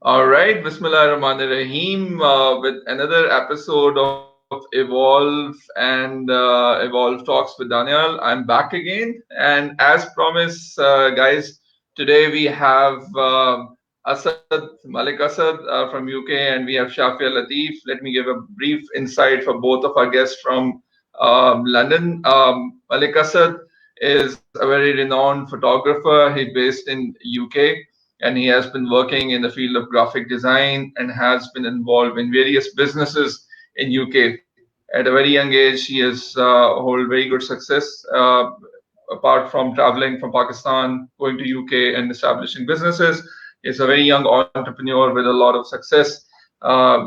All right, Bismillahirrahmanirrahim, with another episode of Evolve and Evolve Talks with Daniyal. I'm back again, and as promised, guys, today we have Asad, Malik Asad from UK, and we have Shafiah Latif. Let me give a brief insight for both of our guests from London. Malik Asad is a very renowned photographer. He's based in UK and he has been working in the field of graphic design and has been involved in various businesses in UK. At a very young age, he has hold very good success. Apart from traveling from Pakistan, going to UK and establishing businesses, he's a very young entrepreneur with a lot of success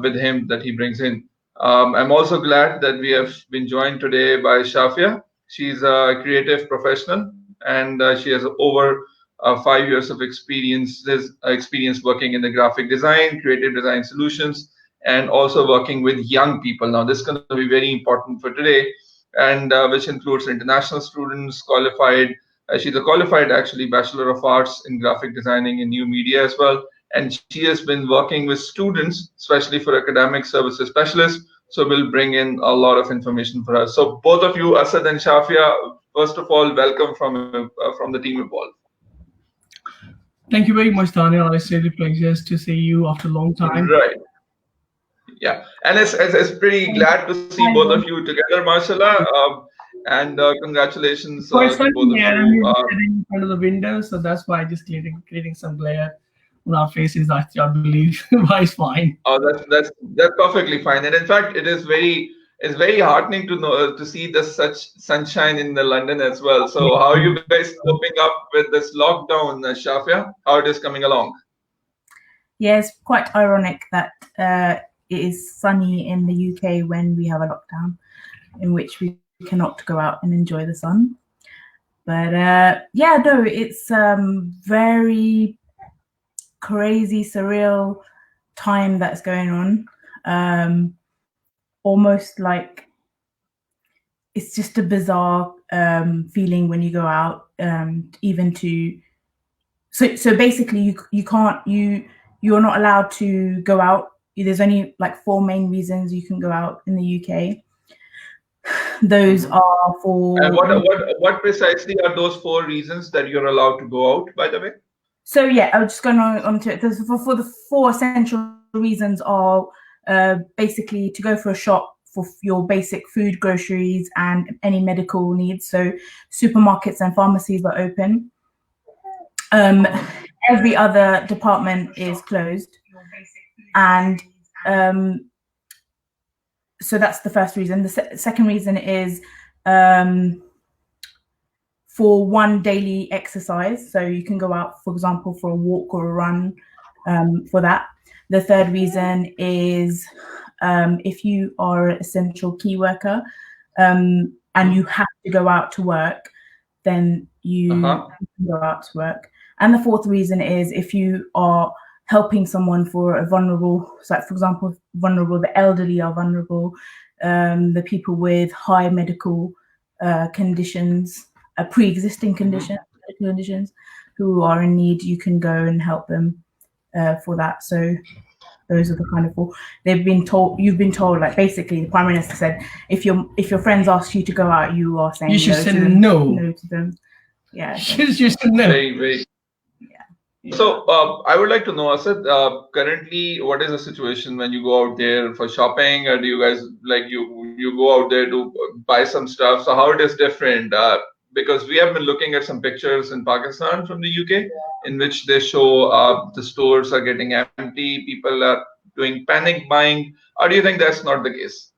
with him that he brings in. I'm also glad that we have been joined today by Shafia. She's a creative professional and she has over 5 years of experience working in the graphic design, creative design solutions, and also working with young people. Now, this is going to be very important for today, and which includes international students, qualified. She's a qualified, actually, Bachelor of Arts in graphic designing and new media as well. And she has been working with students, especially for academic services specialists. So we'll bring in a lot of information for us. So both of you, Asad and Shafia, first of all, welcome from the team Evolve. Thank you very much, Daniel. It's really a pleasure to see you after a long time. Right. Yeah, and it's pretty glad to see both of you together, mashallah. And congratulations Quite to both sunny of here. I'm you. sitting in front of the window, so that's why just creating some glare on our faces. I believe, but it's fine. Oh, that's perfectly fine. And in fact, it's very heartening to know to see the such sunshine in the London as well. So how are you guys coping up with this lockdown, Shafia? How it is coming along? Yeah, it's quite ironic that it is sunny in the UK when we have a lockdown, in which we cannot go out and enjoy the sun. But yeah, no, it's very crazy, surreal time that's going on. Almost like it's just a bizarre feeling when you go out, even to. So basically, you're not allowed to go out. There's only like 4 main reasons you can go out in the UK. Those are for. And what precisely are those 4 reasons that you're allowed to go out, by the way? So yeah, I'll just go on to it. For the 4 essential reasons are basically to go for a shop for your basic food, groceries, and any medical needs. So supermarkets and pharmacies are open. Every other department is closed, and so that's the first reason. The second reason is for 1 daily exercise, so you can go out, for example, for a walk or a run for that. The third reason is if you are an essential key worker and you have to go out to work, then you can go out to work. And the fourth reason is if you are helping someone for a vulnerable, so like for example, the elderly are vulnerable, the people with high medical conditions, pre-existing conditions, medical conditions, who are in need, you can go and help them for that. So those are the kind of 4. You've been told, like basically the Prime Minister said, if your friends ask you to go out, you are saying you should no say to them. no. No to them. Yeah. You should say no. Very. So I would like to know, Asad, currently, what is the situation when you go out there for shopping, or do you guys you go out there to buy some stuff? So how it is different? Because we have been looking at some pictures in Pakistan from the UK, in which they show the stores are getting empty, people are doing panic buying. Or do you think that's not the case?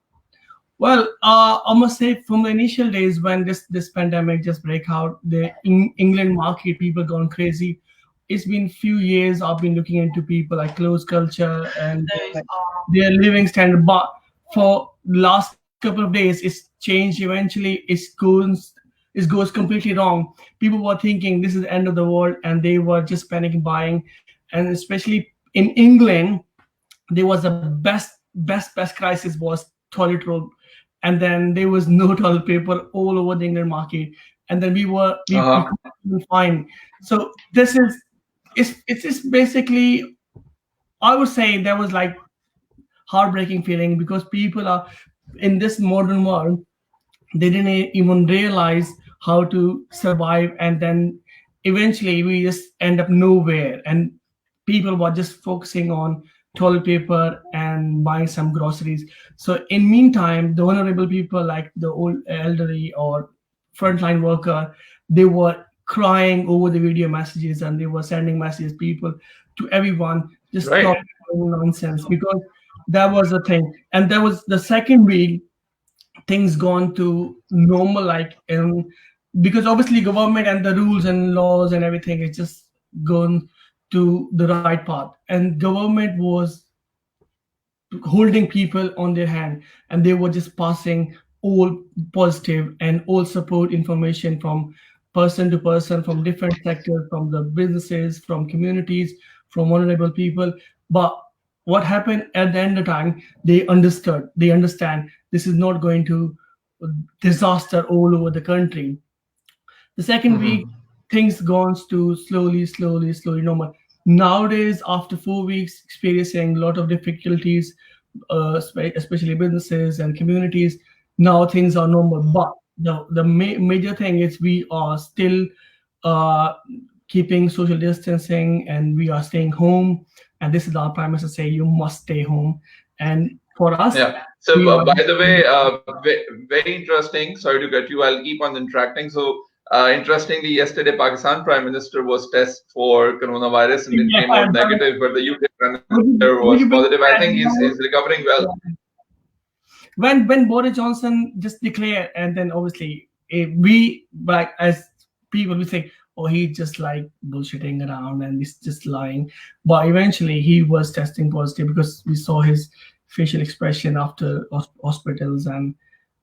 Well, I must say, from the initial days when this pandemic just break out, the England market, people gone crazy. It's been few years I've been looking into people like clothes culture and their living standard. But for last couple of days, it's changed. Eventually, it goes completely wrong. People were thinking this is the end of the world, and they were just panicking buying. And especially in England, there was the best crisis was toilet roll, and then there was no toilet paper all over the England market. And then we couldn't find. So this is. It's basically I would say there was like heartbreaking feeling, because people are in this modern world, they didn't even realize how to survive, and then eventually we just end up nowhere, and people were just focusing on toilet paper and buying some groceries. So in meantime, the vulnerable people like the old elderly or frontline worker, they were crying over the video messages, and they were sending messages people to everyone, just Right. stop doing nonsense, because that was the thing. And that was the second week things gone to normal, like because obviously government and the rules and laws and everything is just gone to the right path, and government was holding people on their hand, and they were just passing all positive and all support information from person to person, from different sectors, from the businesses, from communities, from vulnerable people. But what happened at the end of time, they understand this is not going to disaster all over the country. The second week, Mm-hmm. things goes to slowly normal. Nowadays, after 4 weeks experiencing a lot of difficulties, especially businesses and communities, now things are normal. But the major thing is we are still uh, keeping social distancing, and we are staying home. And this is our prime minister say you must stay home. And for us, Yeah. So, we are. by the way, very interesting. Sorry to cut you. I'll keep on interacting. So, interestingly, yesterday Pakistan Prime Minister was tested for coronavirus and it Yeah, came out negative, but the UK Prime Minister would was you believe positive. I think that? he's recovering well. When Boris Johnson just declared, and then obviously we, like as people, we think, oh, he's just like bullshitting around and he's just lying. But eventually he was testing positive, because we saw his facial expression after hospitals and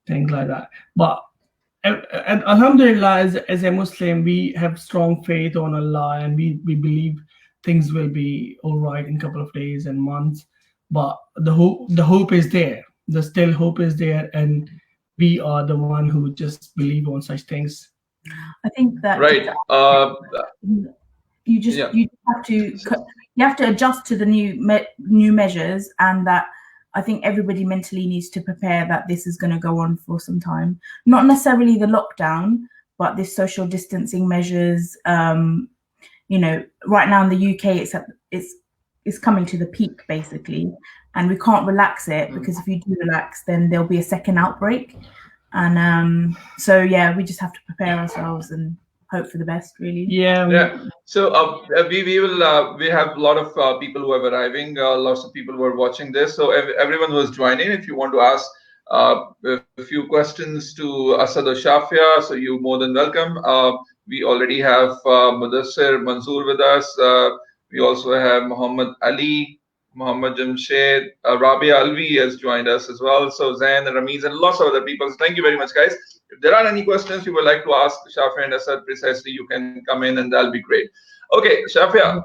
things like that. But and Alhamdulillah, as a Muslim, we have strong faith on Allah, and we believe things will be all right in a couple of days and months. But the hope is there. The still hope is there, and we are the one who just believe on such things. I think that Right. you just Yeah. you have to you have to adjust to the new measures, and that I think everybody mentally needs to prepare that this is going to go on for some time. Not necessarily the lockdown, but this social distancing measures. Right now in the UK, it's coming to the peak basically, and we can't relax it, because if you do relax, then there'll be a second outbreak. And so yeah, we just have to prepare ourselves and hope for the best, really. Yeah. So we have a lot of people who are arriving. Lots of people who are watching this. So everyone who is joining, if you want to ask a few questions to Asad or Shafiah, so you're more than welcome. We already have Mudassir Manzoor with us. We also have Muhammad Ali, Muhammad Jamshed, Rabia Alvi has joined us as well. So Zain and Ramiz and lots of other people. So thank you very much, guys. If there are any questions you would like to ask Shafia and Asad precisely, you can come in and that'll be great. Okay, Shafia,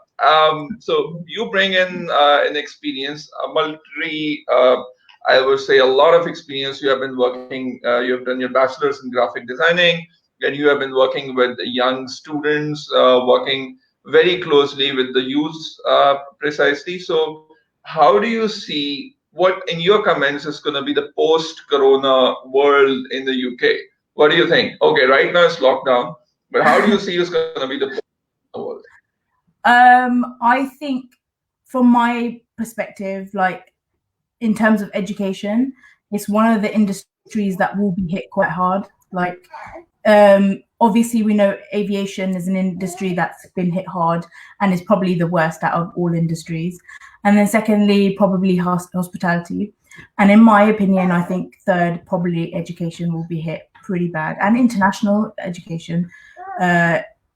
so you bring in an experience, I would say a lot of experience. You have been working, you have done your bachelor's in graphic designing, and you have been working with young students, working very closely with the youth precisely. So how do you see what in your comments is going to be the post-corona world in the UK? What do you think? Okay, right now it's lockdown, but how do you see it's going to be the world? I think from my perspective, like in terms of education, it's one of the industries that will be hit quite hard. Like, obviously we know aviation is an industry that's been hit hard and is probably the worst out of all industries. And then secondly, probably hospitality. And in my opinion, I think third, probably education will be hit pretty bad, and international education.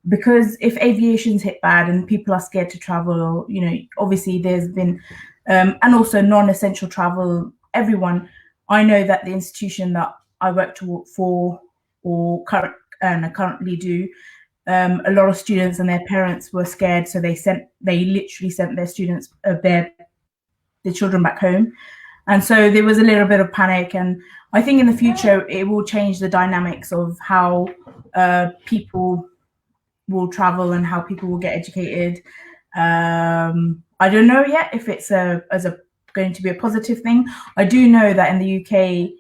Because if aviation's hit bad and people are scared to travel, obviously there's been, and also non-essential travel, everyone, I know that the institution that I work for or currently do, a lot of students and their parents were scared, so they literally sent their students, their children back home. And so there was a little bit of panic, and I think in the future it will change the dynamics of how people will travel and how people will get educated. I don't know yet if it's going to be a positive thing. I do know that in the UK,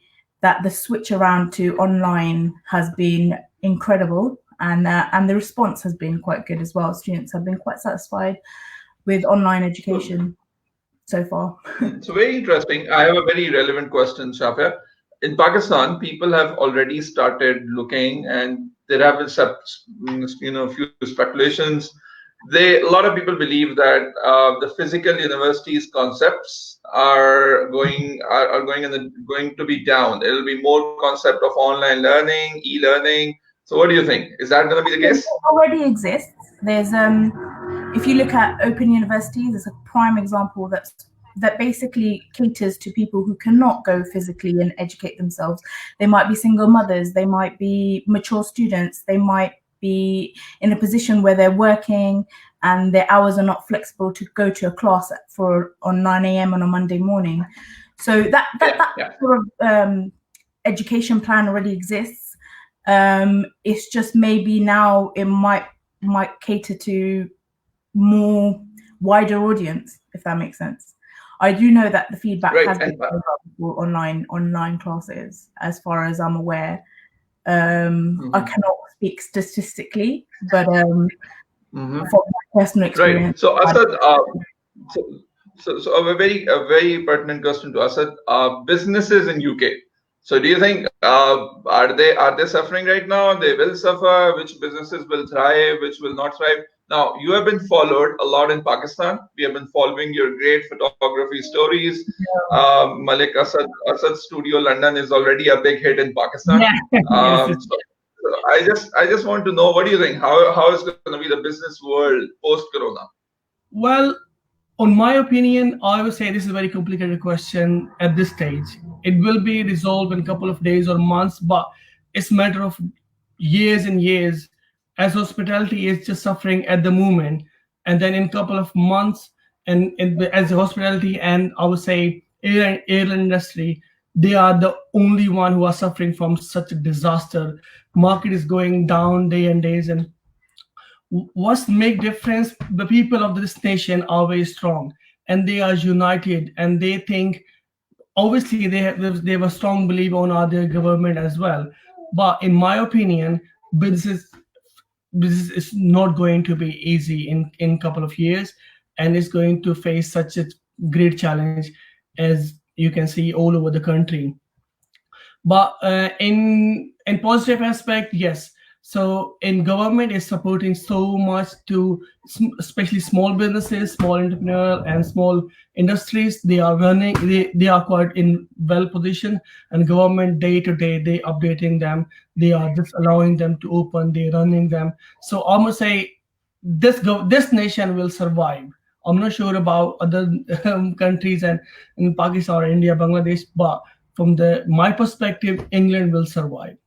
that the switch around to online has been incredible, and the response has been quite good as well. Students have been quite satisfied with online education so far. So very interesting. I have a very relevant question, Shafiah. In Pakistan, people have already started looking, and there have been few speculations. A lot of people believe that the physical universities concepts are going to be down. There will be more concept of online learning, e-learning. So what do you think? Is that going to be the case? It already exists. There's if you look at open universities, it's a prime example that basically caters to people who cannot go physically and educate themselves. They might be single mothers, they might be mature students, they might be in a position where they're working and their hours are not flexible to go to a class on 9 a.m. on a Monday morning. So that sort of education plan already exists. It's just maybe now it might cater to more wider audience, if that makes sense. I do know that the feedback has been for online classes, as far as I'm aware. I cannot speak statistically, but from my personal experience. Right. So Asad, so a very pertinent question to Asad. Businesses in UK. So do you think are they suffering right now? They will suffer. Which businesses will thrive? Which will not thrive? Now, you have been followed a lot in Pakistan. We have been following your great photography stories. Yeah. Malik Asad Studio London is already a big hit in Pakistan. Yeah. So I just want to know, what do you think? How is going to be the business world post-corona? Well, on my opinion, I would say this is a very complicated question at this stage. It will be resolved in a couple of days or months, but it's a matter of years and years, as hospitality is just suffering at the moment. And then in a couple of months, as hospitality and I would say airline industry, they are the only one who are suffering from such a disaster. Market is going down day and days, and what's make difference? The people of this nation are very strong and they are united, and they think, obviously they have a strong belief on their government as well. But in my opinion, business is not going to be easy in a couple of years, and it's going to face such a great challenge, as you can see all over the country. But in positive aspect, yes. So in government is supporting so much to especially small businesses, small entrepreneurs, and small industries. They are running. They are quite in well position, and government day to day they updating them. They are just allowing them to open. They running them. So I must say this nation will survive. I'm not sure about other countries and in Pakistan or India, Bangladesh, but from my perspective, England will survive.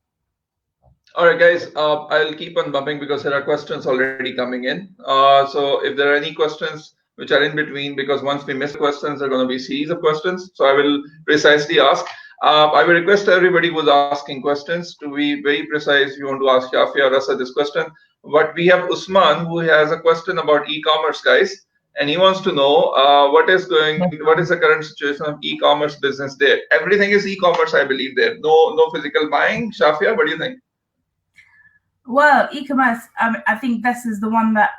All right, guys, I'll keep on bumping because there are questions already coming in. So if there are any questions which are in between, because once we miss questions, there are going to be a series of questions. So I will precisely ask. I will request everybody who's asking questions to be very precise. If you want to ask Shafiah or Asad this question. But we have Usman who has a question about e-commerce, guys. And he wants to know what is the current situation of e-commerce business there? Everything is e-commerce, I believe there. No physical buying. Shafiah, what do you think? Well, e-commerce, I think this is the one that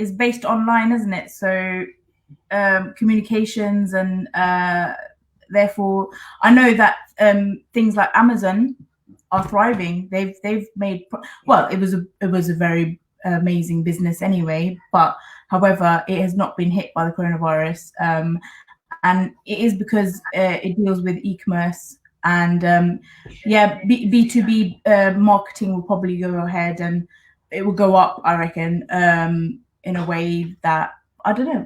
is based online, isn't it? So communications, and therefore I know that things like Amazon are thriving. They've made, well, it was a very amazing business anyway, but however, it has not been hit by the coronavirus, and it is because it deals with e-commerce. And B2B marketing will probably go ahead, and it will go up, I reckon, in a way that, I don't know.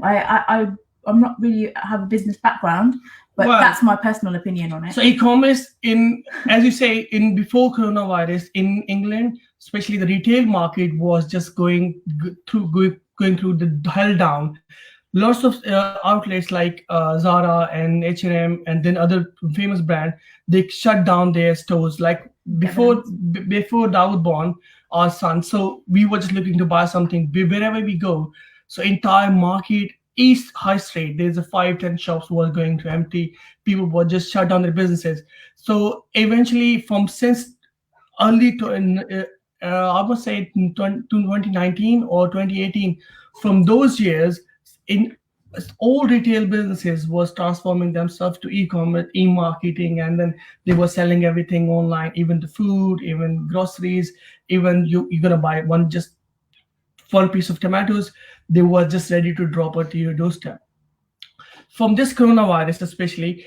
I'm not really have a business background, but that's my personal opinion on it. So e-commerce, as you say, before coronavirus in England, especially the retail market was just going through the hell down. Lots of outlets like Zara and H&M and then other famous brand, they shut down their stores. Like before Dawood born, our son. So we were just looking to buy something wherever we go. So entire market, East High Street, there's a 5-10 shops were going to empty. People were just shut down their businesses. So eventually, from since early to I must say 2019 or 2018, from those years, in all retail businesses was transforming themselves to e-commerce, e-marketing, and then they were selling everything online, even the food, even groceries, even you're gonna buy one piece of tomatoes, they were just ready to drop it to your doorstep. From this coronavirus, especially,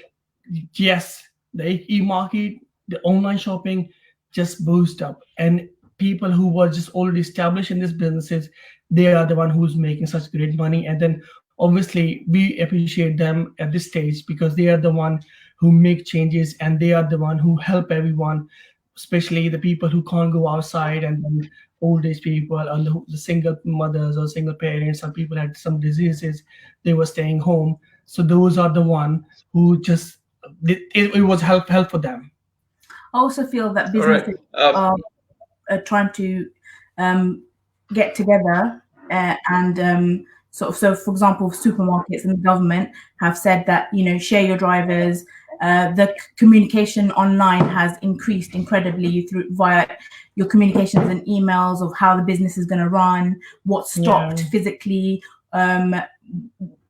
yes, the e-market, the online shopping just boost up, and people who were just already established in these businesses, they are the one who's making such great money. And then obviously we appreciate them at this stage because they are the one who make changes, and they are the one who help everyone, especially the people who can't go outside, and then old age people, and the single mothers or single parents, or people had some diseases, they were staying home. So those are the one who just it was help for them. I also feel that All right. businesses are trying to get together and sort of, so for example, supermarkets and the government have said that, you know, share your drivers. The communication online has increased incredibly via your communications and emails of how the business is going to run, what's stocked physically,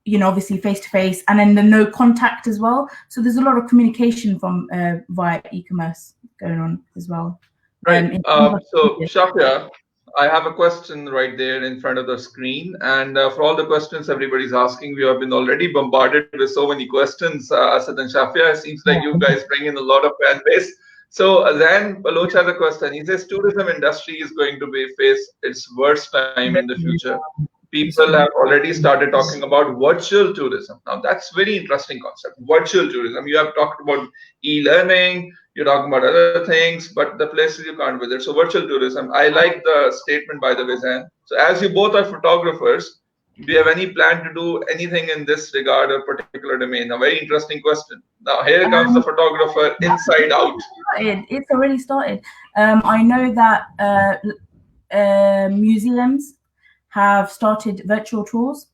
you know, obviously face to face, and then the no contact as well. So there's a lot of communication from via e-commerce going on as well. Right. So Shafiah, I have a question right there in front of the screen, and for all the questions everybody's asking, we have been already bombarded with so many questions. Asad and Shafiah, it seems like you guys bring in a lot of fan base. So then Baloch has a question. He says tourism industry is going to face its worst time in the future. People have already started talking about virtual tourism. Now that's very interesting concept. Virtual tourism. You have talked about e-learning. You're talking about other things, but the places you can't visit. So virtual tourism. I like the statement by the way, Zan. So as you both are photographers, do you have any plan to do anything in this regard or particular domain? A very interesting question. Now here comes the photographer inside out. It's already started. I know that museums have started virtual tours.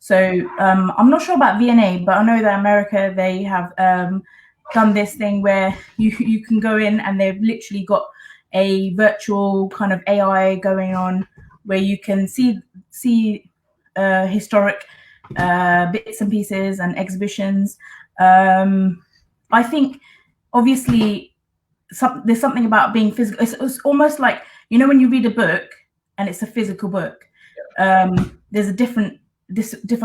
So I'm not sure about VNA, but I know that America, they have done this thing where you can go in and they've literally got a virtual kind of AI going on where you can see historic bits and pieces and exhibitions. I think obviously there's something about being physical. It's almost like, you know, when you read a book and it's a physical book, there's a different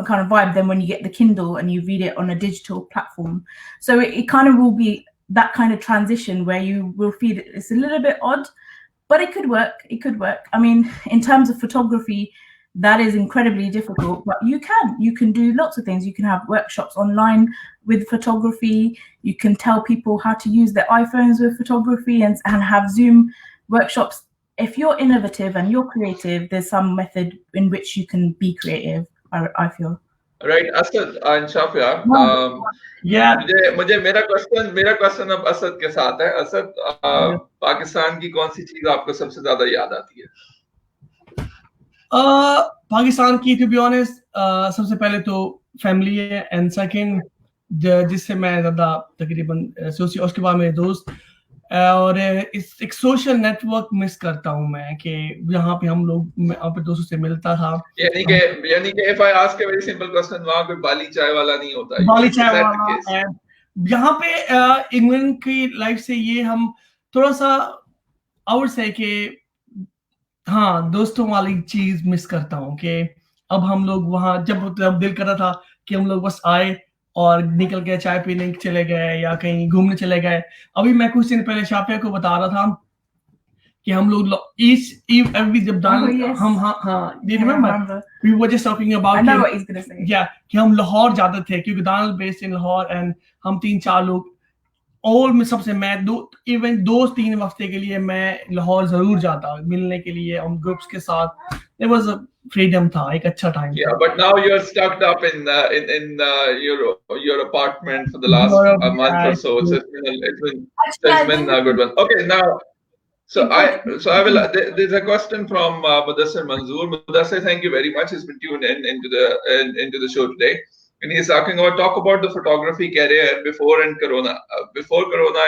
kind of vibe than when you get the Kindle and you read it on a digital platform. So it kind of will be that kind of transition where you will feel it's a little bit odd, but it could work. I mean, in terms of photography, that is incredibly difficult, but you can do lots of things. You can have workshops online with photography. You can tell people how to use their iPhones with photography and have Zoom workshops. If you're innovative and you're creative, there's some method in which you can be creative, I feel. Right, Asad and Shafiah. मुझे मेरा question अब असद के साथ है. असद, पाकिस्तान की कौन सी चीज आपको सबसे ज्यादा याद आती है? पाकिस्तान की, to be honest, सबसे पहले तो फैमिली है, एंड सेकंड जिससे मैं ज्यादा तकरीबन सोची, उसके बाद मेरे दोस्त, और एक सोशल नेटवर्क मिस करता हूँ मैं, कि यहाँ पे हम लोग अपने दोस्तों से मिलता था. यानी कि if I ask a very simple question, वहाँ कोई बाली चाय वाला नहीं होता. बाली चाय वाला यहाँ पे इंग्लैंड की लाइफ से ये हम थोड़ा सा आउट से कि हाँ, दोस्तों वाली चीज मिस करता हूँ, कि अब हम लोग वहाँ जब दिल कर रहा था कि हम लोग बस आए और निकल के चाय पीने चले गए या कहीं घूमने चले गए. अभी मैं कुछ दिन पहले शाफिया को बता रहा था कि हम लोग जब we were just talking about, I know what he's gonna say. Yeah, कि हम लाहौर जाते थे क्योंकि Daniyal based in Lahore, and हम 3-4 लोग और में सबसे मैं इवन 2-3 हफ्ते के लिए मैं लाहौर जरूर जाता मिलने के लिए हम ग्रुप्स के साथ. It was a freedom था, एक अच्छा time. Yeah, but now you're stuck up in your apartment for the last month or so. It's been a good one. Okay, now There's a question from Mudassir Manzoor. Mudassir, thank you very much. He's been tuned into the show today, and he's talk about the photography career before Corona,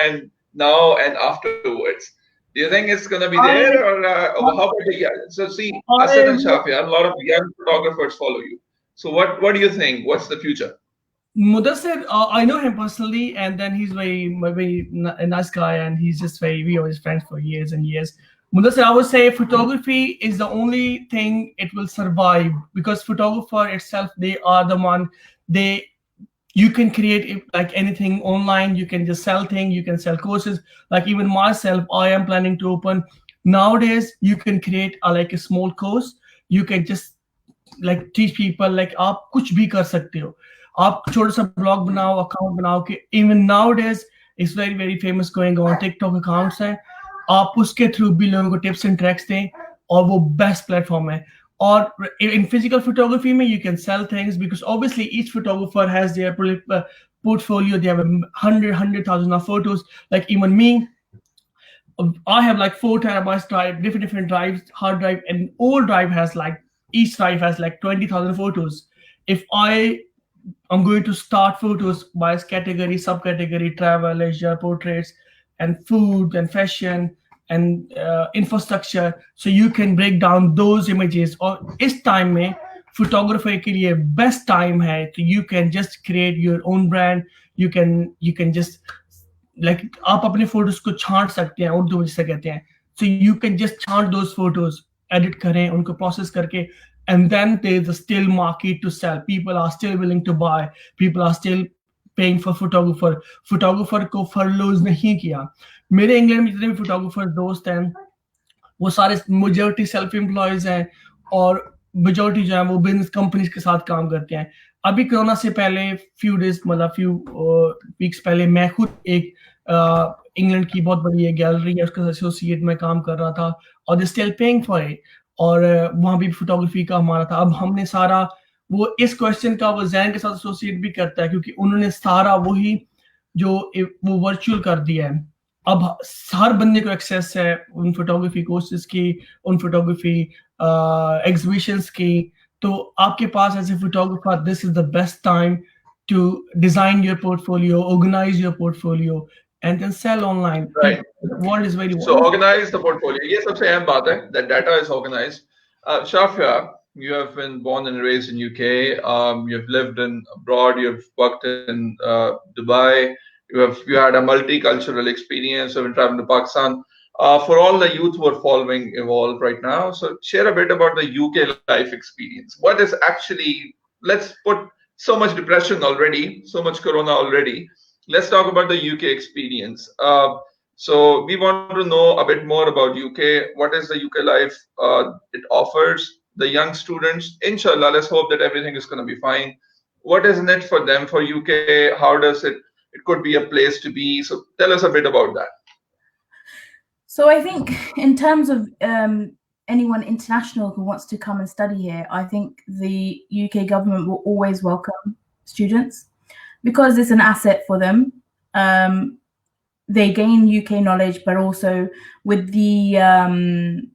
and now and afterwards. Do you think it's going to be there, or how about the young? So see, Asad and Shafiah, a lot of young photographers follow you. So what do you think? What's the future? Mudassir, I know him personally, and then he's very nice guy, and he's just we always friends for years and years. Mudassir, I would say photography is the only thing it will survive, because photographer itself, they are the one, you can create like anything online. You can just sell things, you can sell courses. Like even myself, I am planning to open. Nowadays, you can create like a small course. You can just like teach people like आप कुछ भी कर सकते हो. आप छोटा सा blog बनाओ, account बनाओ कि even nowadays it's very very famous going on TikTok accounts हैं. आप उसके through भी लोगों को tips and tricks दें, और वो best platform है. Or in physical photography में you can sell things, because obviously each photographer has their portfolio. They have 100,000 of photos. Like even me, I have like 4 terabytes drive, different drives, hard drive, and all drive has like, each drive has like 20,000 photos. If I'm going to start photos by category, subcategory, travel, leisure, portraits, and food and fashion and infrastructure, so you can break down those images. Or इस time में photography के लिए best time है, so you can just create your own brand. You can just like आप अपने photos को छांट सकते हैं, उर्दू में जिसे कहते हैं. So you can just छांट those photos, edit करें, उनको process करके, and then there's a still market to sell. People are still willing to buy. People are still paying for photographer. Photographer को furloughs नहीं किया. मेरे इंग्लैंड में जितने भी photographer दोस्त हैं, वो सारे majority self employees हैं, और majority जो है वो business companies के साथ काम करते हैं. अभी कोरोना से पहले few weeks पहले मैं खुद एक इंग्लैंड की बहुत बड़ी एक गैलरी है, उसका एसोसिएट में काम कर रहा था, और they still paying for it. और वहाँ भी फोटोग्राफी का हमारा था. अब हमने सारा वो इस क्वेश्चन का वो जैन के साथ एसोसिएट भी करता है, क्योंकि उन्होंने सारा वही जो वो वर्चुअल कर दिया है. अब हर बंदे को एक्सेस है उन फोटोग्राफी कोर्सेज की, उन फोटोग्राफी एग्जीबिशंस की. तो आपके पास as a photographer, this is the best time to design your portfolio, organize your portfolio, and then sell online. Right. The world is very so organize the portfolio. Yes, सबसे अहम बात है that data is organized. Shafiah, you have been born and raised in UK. You've lived in abroad. You've worked in Dubai. You had a multicultural experience. You've been traveling to Pakistan. For all the youth who are following Evolve right now, so share a bit about the UK life experience. What is actually, let's put so much depression already, so much corona already. Let's talk about the UK experience. So we want to know a bit more about UK. What is the UK life it offers the young students? Inshallah, let's hope that everything is going to be fine. What is in it for them, for UK? How does it could be a place to be? So tell us a bit about that. So I think in terms of anyone international who wants to come and study here, I think the UK government will always welcome students, because it's an asset for them. They gain UK knowledge, but also with the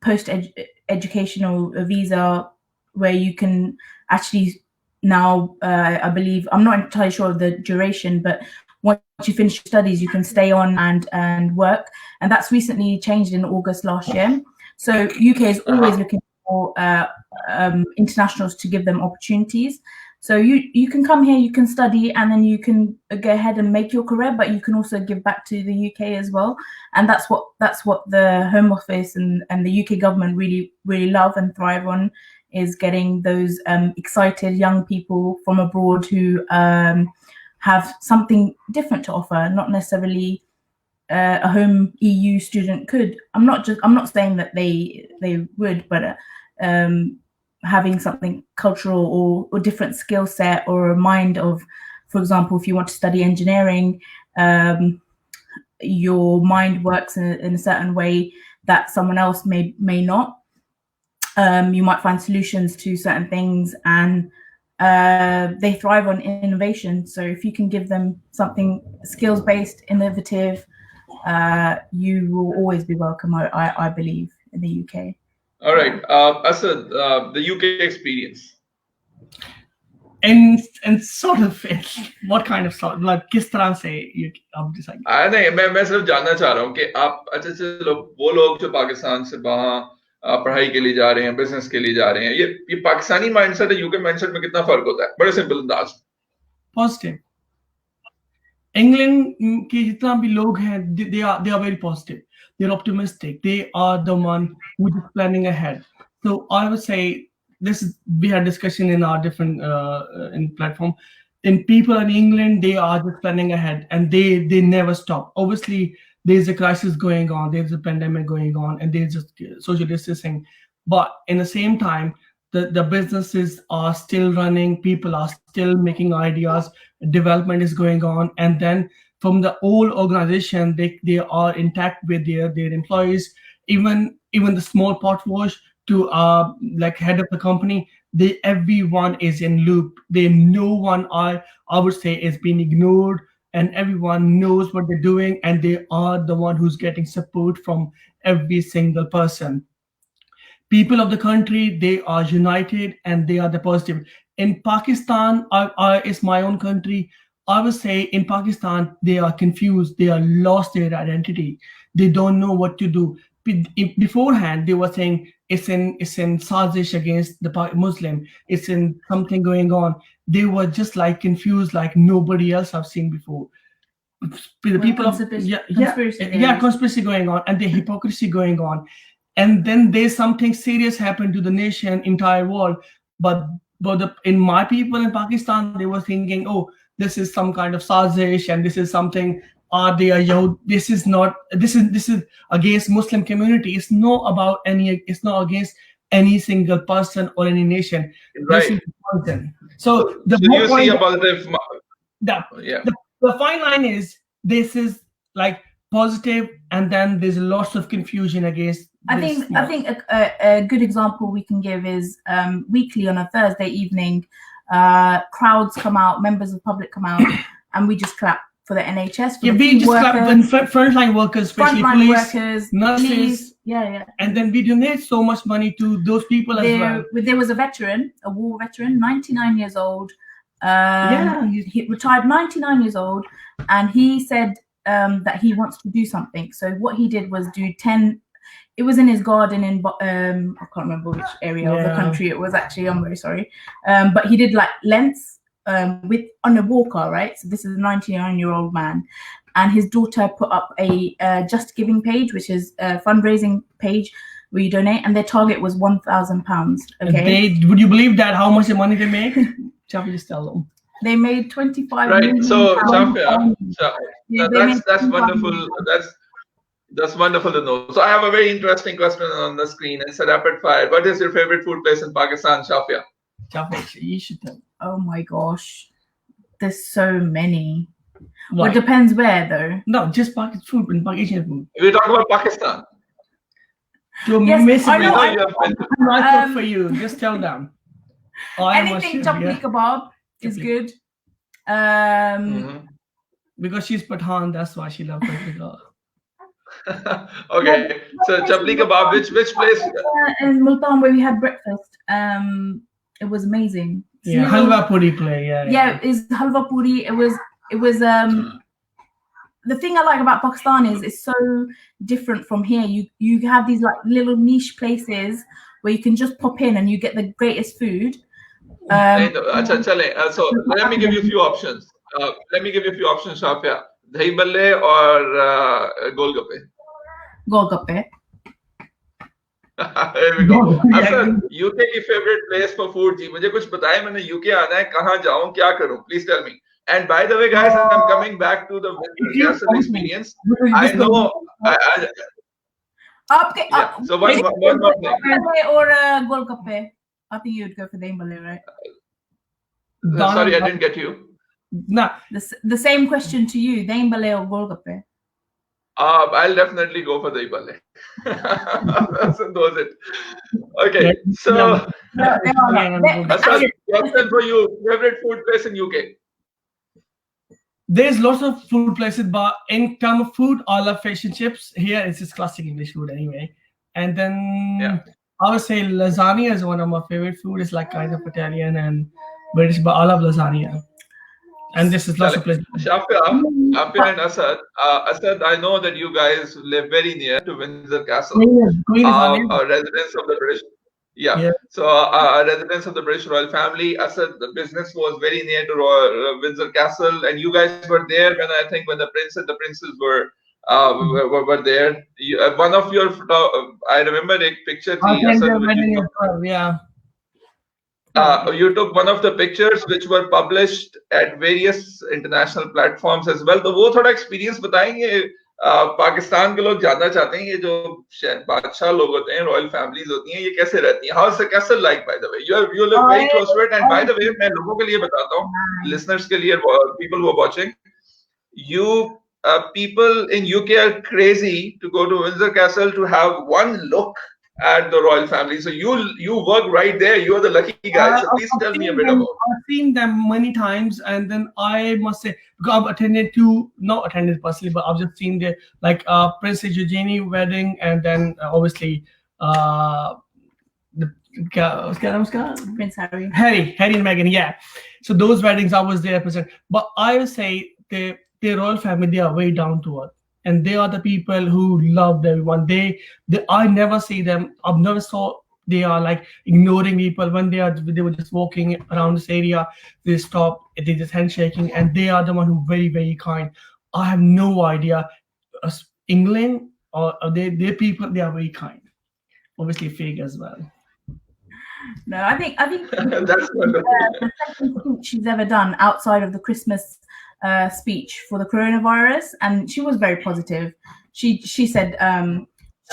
post-educational visa, where you can actually now, I believe, I'm not entirely sure of the duration, but once you finish your studies, you can stay on and work. And that's recently changed in August last year. So UK is always looking for internationals to give them opportunities. So you can come here, you can study, and then you can go ahead and make your career, but you can also give back to the UK as well. And that's what the Home Office and the UK government really love and thrive on, is getting those excited young people from abroad who have something different to offer, not necessarily a home EU student could. I'm not saying that they would, but having something cultural or different skill set, or a mind of, for example, if you want to study engineering, your mind works in a certain way that someone else may not. You might find solutions to certain things, and they thrive on innovation. So if you can give them something skills-based, innovative, you will always be welcome. I believe in the UK. All right, Asad, the UK experience. And sort of what kind of sort, like किस तरह से you आप decide? नहीं, मैं सिर्फ जानना चाह रहा हूँ कि आप, अच्छा चलो, वो लोग जो पाकिस्तान से वहाँ पढ़ाई के लिए जा रहे हैं, बिजनेस के लिए जा रहे हैं, ये पाकिस्तानी माइंडसेट और यूके माइंडसेट में कितना फर्क होता है? बड़े सिंपल अंदाज. Positive. इंग्लैंड के जितना भी लोग हैं, they are very positive. They're optimistic. They are the one who is planning ahead. So I would say we had discussion in our different in platform. In people in England, they are just planning ahead and they never stop. Obviously, there's a crisis going on, there's a pandemic going on, and there's just social distancing. But in the same time, the businesses are still running, people are still making ideas, development is going on, and then from the old organization, they are intact with their employees, even the small pot wash to like head of the company, everyone is in loop. No one I would say is being ignored, and everyone knows what they're doing, and they are the one who's getting support from every single person. People of the country, they are united and they are the positive. In Pakistan, it's my own country. I would say in Pakistan, they are confused. They are lost their identity. They don't know what to do. Beforehand, they were saying it's in sazish against the Muslim. It's in something going on. They were just like confused, like nobody else I've seen before. The people of conspiracy going on, and the hypocrisy going on. And then there's something serious happened to the nation, entire world. But in my people in Pakistan, they were thinking, oh, this is some kind of sazish, and this is something. This is against Muslim community. It's not against any single person or any nation. Right. So you see a positive. The fine line is this is like positive, and then there's lots of confusion against. I think a good example we can give is weekly on a Thursday evening, crowds come out, members of the public come out, and we just clap for the NHS. For we just clap for frontline workers, especially police, nurses. Police, and then we donate so much money to those people as well. There was a veteran, a war veteran, 99 years old. He retired 99 years old, and he said that he wants to do something. So what he did was do 10. It was in his garden in I can't remember which area of the country it was actually. I'm very sorry, but he did like lengths on a walker, right? So this is a 99-year-old man, and his daughter put up a Just Giving page, which is a fundraising page where you donate, and their target was £1,000. Okay, would you believe that how much money they make? Shall we just tell them? They made 25 right. million So, Shafiah, that's wonderful. That's wonderful to know. So I have a very interesting question on the screen. It's a rapid fire. What is your favorite food place in Pakistan, Shafiah? Shafiah, you should tell. Oh my gosh, there's so many. Well, it depends where though. No, just Pakistan food and Pakistan food. We talk about Pakistan. Yes, I know. I'm for you. Just tell them. Anything chapli kebab is good. Because she's Pathan, that's why she loves chapli kebab. Okay, so chapli kebab, which place? In Multan, where we had breakfast. It was amazing. Halwa puri play. Yeah, it's halwa puri. It was the thing I like about Pakistan is it's so different from here. You have these like little niche places where you can just pop in and you get the greatest food. So let me give you a few options. Shafiah. Dahi balle or golgappe? Golgappe. Here we go. Asad, UK की favorite place for food जी. मुझे कुछ बताएं, मैंने UK आना है, कहाँ जाऊँ, क्या करूँ? Please tell me. And by the way, guys, I'm coming back to the experience. I know. So one more thing. Or golgappe. I think you would go for dahi balle, right? Sorry, I didn't get you. No, the same question to you: dahi balle or golgappe? I'll definitely go for dahi balle. That's it. Okay, so Asad, question for you: favorite food place in UK? There's lots of food places, but in terms of food, I love fish and chips. Here, it's just classic English food anyway. And then I would say lasagna is one of my favorite food. It's like kind of Italian and British, but I love lasagna. And this is lots of places. Shafia and Asad. Asad, I know that you guys live very near to Windsor Castle. Residents of the British. So residents of the British royal family. Asad, the business was very near to Windsor Castle, and you guys were there when when the prince and the princess were there. One of your I remember a picture. You took one of the pictures which were published at various international platforms as well. तो वो थोड़ा experience बताएंगे. पाकिस्तान के लोग जानना चाहते हैं ये जो बादशाह लोग होते हैं, रॉयल फैमिलीज होती हैं, ये कैसे रहती हैं? How is the castle like, by the way? You live very close to it, and by the way, मैं लोगों के लिए बताता हूँ, listeners के लिए, people who are watching, you people in UK are crazy to go to Windsor Castle to have one look at the royal family. So you work right there. You are the lucky guy. So please tell me a bit about it. I've seen them many times, and then I must say, because I've not attended personally, but I've just seen the Princess Eugenie wedding, and then obviously Prince Harry and Meghan. Yeah, so those weddings I was there present. But I would say the royal family, they are way down to earth. And they are the people who loved everyone. I never see them. I've never saw they are like ignoring people when they were just walking around this area. They stop. They just handshaking, and they are the one who very, very kind. I have no idea. England or their people, they are very kind. Obviously, fake as well. No, I think that's wonderful. The second speech she's ever done outside of the Christmas speech for the coronavirus, and she was very positive. She said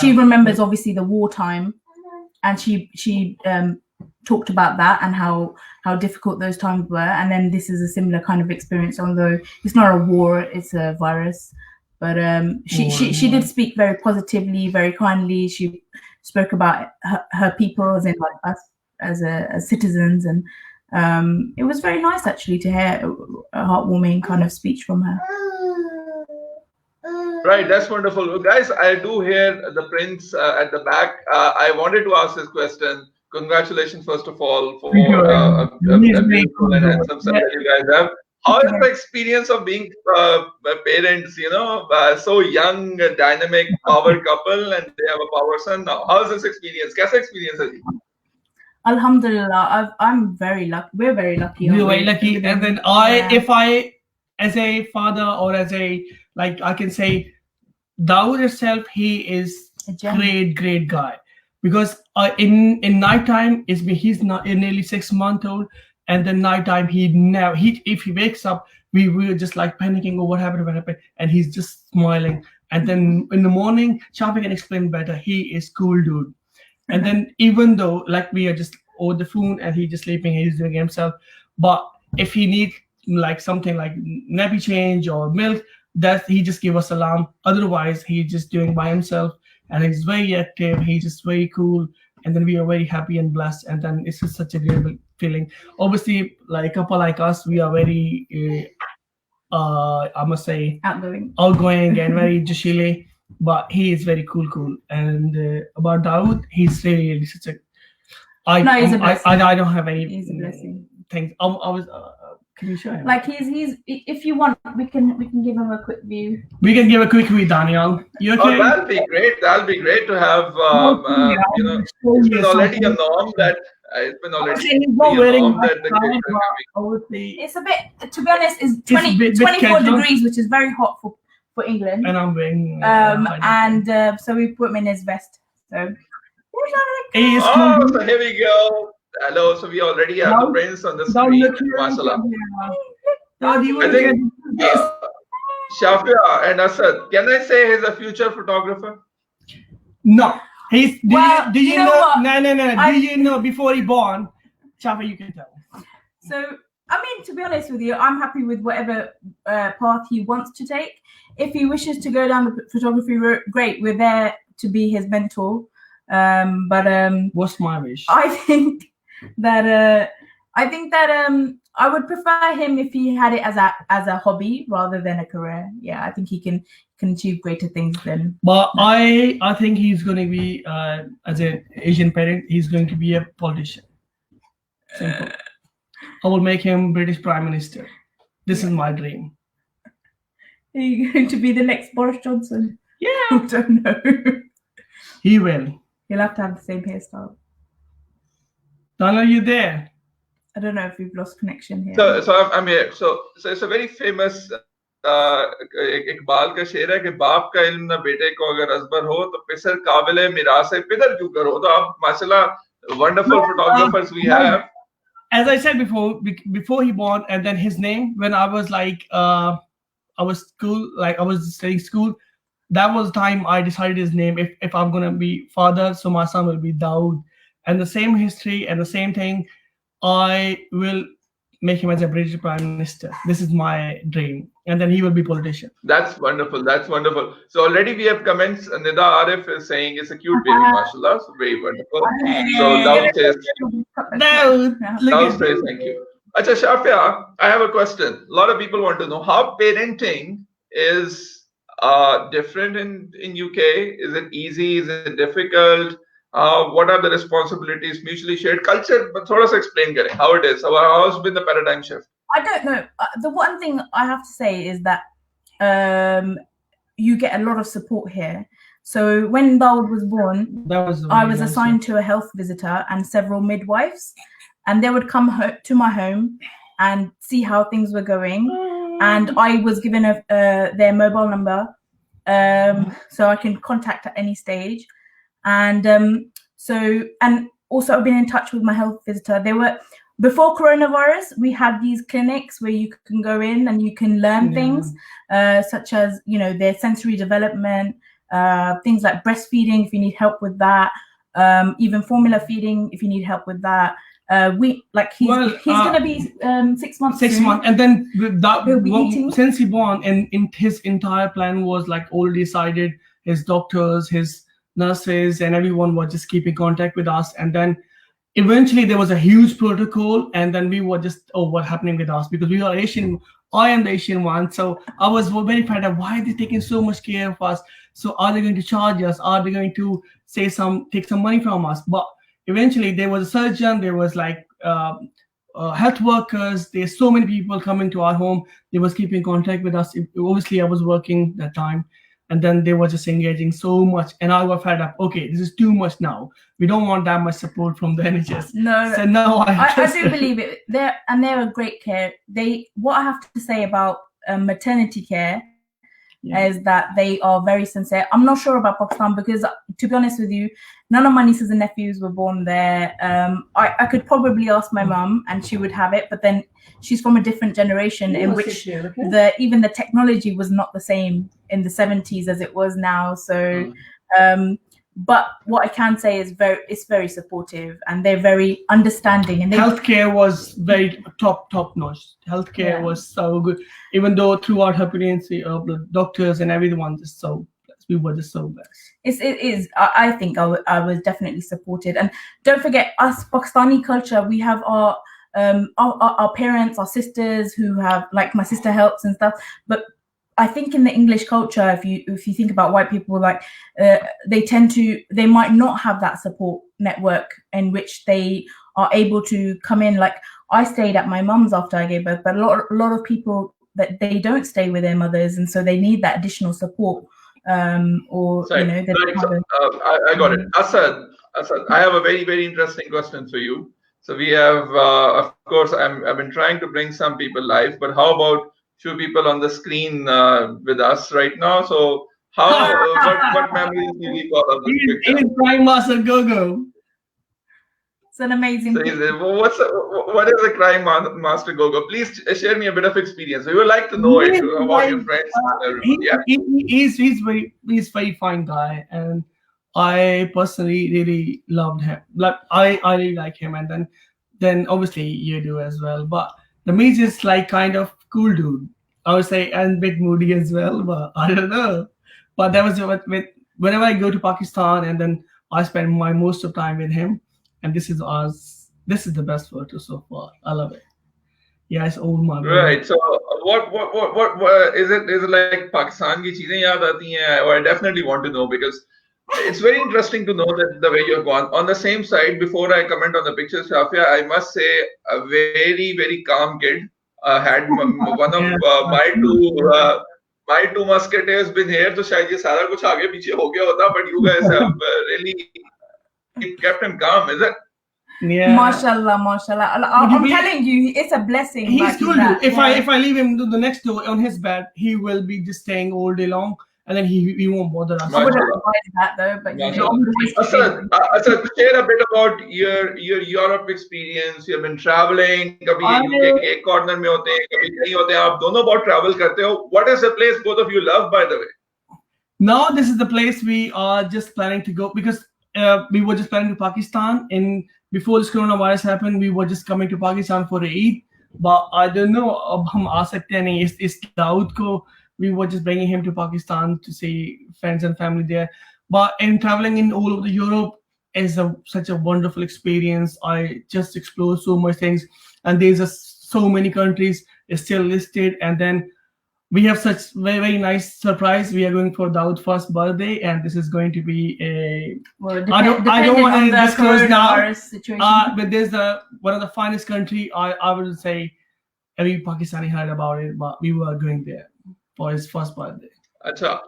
she remembers obviously the wartime, and she talked about that and how difficult those times were. And then this is a similar kind of experience, although it's not a war, it's a virus. But she did speak very positively, very kindly. She spoke about her people as in like us as citizens, and it was very nice actually to hear a heartwarming kind of speech from her. Right, that's wonderful. Well, guys, I do hear the prince at the back. I wanted to ask this question. Congratulations, first of all, for a beautiful and handsome son that you guys have. How is the experience of being parents, so young, dynamic, power couple, and they have a power son now? How is this experience? Kaisa experience hai? Alhamdulillah, I'm very lucky. We're very lucky. We're very lucky. And then if I, as a father or as a, I can say, Dawood itself, he is a great guy. Because in nighttime, he's not nearly 6 months old. And then nighttime, if he wakes up, we were just like panicking, what happened, and he's just smiling. And then in the morning, Shafiah can explain better. He is cool, dude. And then even though we are just over the phone and he's just sleeping, he's doing himself. But if he needs something like nappy change or milk, that he just give us alarm. Otherwise, he's just doing by himself, and he's very active. He's just very cool. And then we are very happy and blessed. And then it's just such a great feeling. Obviously, like a couple like us, we are very, I must say, outgoing and very jashile. But he is very cool. And about Dawood, he's really such a. I don't have any. He's a blessing. Things. I was. Can you show him? He's. If you want, we can give him a quick view. We can give a quick view, Daniyal. You okay? Oh, that'll be great. That'll be great to have. It's been already a norm that. It's been already a norm that it's a bit. To be honest, it's 24 degrees, which is very hot for England. And I'm being. So we put him in his vest. So. So here we go. Hello. So we already have the prince on the screen. Mashallah. I think Shafiah and Asad. Can I say he's a future photographer? No. Do you know? No. Do you know before he born? Shafiah, you can tell. So. To be honest with you, I'm happy with whatever path he wants to take. If he wishes to go down the photography route, great. We're there to be his mentor. But what's my wish? I think that I think that I would prefer him if he had it as a hobby rather than a career. Yeah, I think he can achieve greater things than. But I think he's going to be as an Asian parent, he's going to be a politician. Simple. I will make him British Prime Minister. This is my dream. Are you going to be the next Boris Johnson? Yeah. I don't know. He will. He'll have to have the same hairstyle. Don, are you there? I don't know if we've lost connection here. So I'm here. So it's a very famous Iqbal का शेर है कि बाप का इल्म ना बेटे को अगर अजबर हो तो पिसर काबिले मिरास है पिदर क्यों करो तो आप माशाल्लाह wonderful photographers we have. As I said before he born, and then his name when I was like I was studying school, that was the time I decided his name. If I'm gonna be father, so my son will be Dawood, and the same history and the same thing. I will make him as a British Prime Minister. This is my dream. And then he will be politician. That's wonderful. That's wonderful. So already we have comments. Nida Arif is saying it's a cute baby, mashallah. So very wonderful. So Dawood says thank you. Acha Shafiah, I have a question. A lot of people want to know how parenting is different in UK. Is it easy? Is it difficult? What are the responsibilities, mutually shared culture? But thoda sa explain kare how it is. How has been the paradigm shift? I don't know. The one thing I have to say is that you get a lot of support here. So when Dawood was born, I was assigned to a health visitor and several midwives, and they would come to my home and see how things were going. And I was given their mobile number, so I can contact at any stage. And also I've been in touch with my health visitor. Before coronavirus, we had these clinics where you can go in and you can learn things, such as, their sensory development, things like breastfeeding if you need help with that, even formula feeding if you need help with that. He's going to be 6 months. 6 months, and then since he born, and in his entire plan was like already decided. His doctors, his nurses, and everyone was just keeping contact with us. And then eventually there was a huge protocol, and then we were just, what's happening with us, because we are Asian. I am the Asian one, so I was very fed up. Why are they taking so much care of us? So are they going to charge us? Are they going to take some money from us? But eventually there was a surgeon, there was health workers, there's so many people coming to our home. They was keeping contact with us. Obviously I was working that time, and then they were just engaging so much, and I got fed up. Okay, this is too much now. We don't want that much support from the NHS. No, so no, I do believe it. They're a great care. What I have to say about maternity care is that they are very sincere. I'm not sure about Pakistan because, to be honest with you, none of my nieces and nephews were born there. I could probably ask my mum and she would have it, but then she's from a different generation in which even the technology was not the same in the 70s as it was now. So, but what I can say is it's very supportive, and they're very understanding. And healthcare was very top notch. Healthcare was so good, even though throughout her pregnancy, the doctors and everyone just so blessed. We were just so blessed. It is. I think I was definitely supported. And don't forget, us Pakistani culture, we have our parents, our sisters who have, like my sister helps and stuff. But I think in the English culture, if you think about white people, they might not have that support network in which they are able to come in. Like I stayed at my mum's after I gave birth, but a lot of people that they don't stay with their mothers, and so they need that additional support. I got it. Asad, I have a very, very interesting question for you. So we have, of course, I've been trying to bring some people live, but how about few people on the screen with us right now? So what memories do we got of this picture? He's Crime Master Gogo. It's an amazing. So what is a Crime Master Gogo? Please share me a bit of experience. We would like to know it about your friends. He's very fine guy, and I personally really loved him. Like I really like him, and then obviously you do as well. But the Miz is kind of cool dude, I would say, and a bit moody as well. But I don't know. But that was whenever I go to Pakistan, and then I spend my most of time with him. And this is us This is the best photo so far. I love it. Yeah, it's old my brother. Right. So what is it like Pakistan की चीजें याद आती हैं? Or I definitely want to know because it's very interesting to know that the way you've gone. On the same side, before I comment on the pictures, Shafia, I must say a very calm kid. Had one of my two musketeers been here, तो शायद ये सारा कुछ आगे पीछे हो गया होता. But you guys have really kept him calm, is it? Yeah. Mashallah. I'm telling you, it's a blessing. He's cool. If I leave him to the next door on his bed, he will be just staying all day long, and then he won't bother us. I wouldn't advise that though, but you know, Asad, share a bit about your Europe experience. You have been traveling. कभी UK के एक corner में होते हैं, कभी कहीं होते हैं. आप दोनों बहुत travel करते हो. What is the place both of you love, by the way? Now this is the place we are just planning to go because we were just planning to Pakistan, and before this coronavirus happened, we were just coming to Pakistan for Eid. But I don't know अब हम आ सकते हैं नहीं इस दाऊद को. We were just bringing him to Pakistan to see friends and family there. But in traveling in all over Europe is such a wonderful experience. I just explored so much things, and there's so many countries still listed. And then we have such very nice surprise. We are going for Dawood's first birthday, and this is going to be a. Well, I don't want to disclose now. Situation. But there's one of the finest country. I would say every Pakistani heard about it, but we were going there for his first birthday. Acha.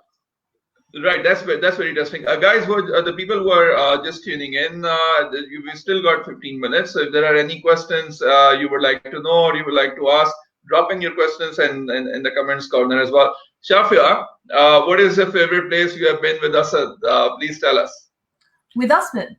Right, that's very interesting. Guys, the people who are just tuning in, we've still got 15 minutes. So if there are any questions you would like to know or you would like to ask, drop in your questions and in the comments corner as well. Shafiah, what is your favorite place you have been with Asad? Please tell us. With Asad,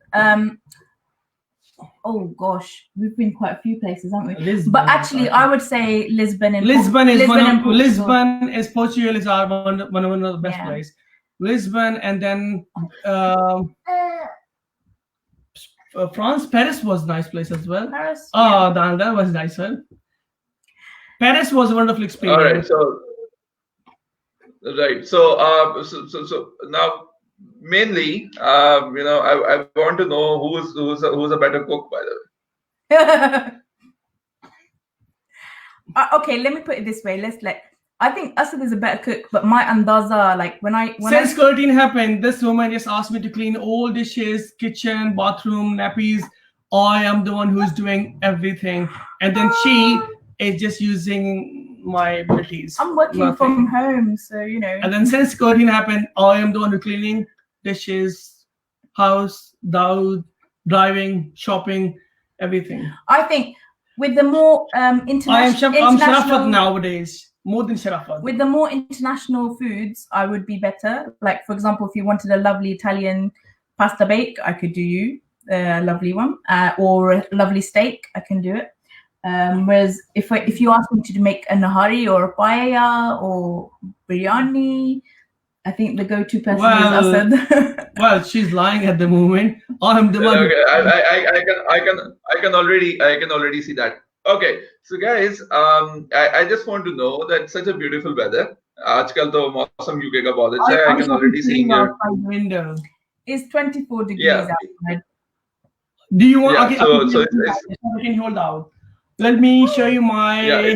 oh gosh, we've been quite a few places, haven't we? Lisbon, but actually, I would say Lisbon and Lisbon is Portugal is our one of the best places. Lisbon, and then France, Paris was a nice place as well. Paris. Oh, yeah. That was nice one. Paris was a wonderful experience. All right. So now mainly, I want to know who's a better cook, by the way. Okay, let me put it this way. I think Asad is a better cook, but my andaza, like since quarantine happened, this woman just asked me to clean all dishes, kitchen, bathroom, nappies. I am the one who's doing everything, and then she is just using my abilities. I'm working from home, so you know. And then since quarantine happened, I am the one who cleaning dishes, house, driving, shopping, everything. I think with the more international, I'm Sharafat nowadays. More than Sharafat. With the more international foods, I would be better. Like, for example, if you wanted a lovely Italian pasta bake, I could do you a lovely one. Or a lovely steak, I can do it. Whereas if you ask me to make a nahari or a paella or biryani, I think the go-to person is Asad. Well, she's lying at the moment. I'm the one. Okay, I can already see that. Okay, so guys, I just want to know that such a beautiful weather. आजकल तो मौसम UK का बहुत अच्छा है. I can already see your window. It's 24 degrees outside. Do you want? Yeah, okay, I can hold out. Let me show you my.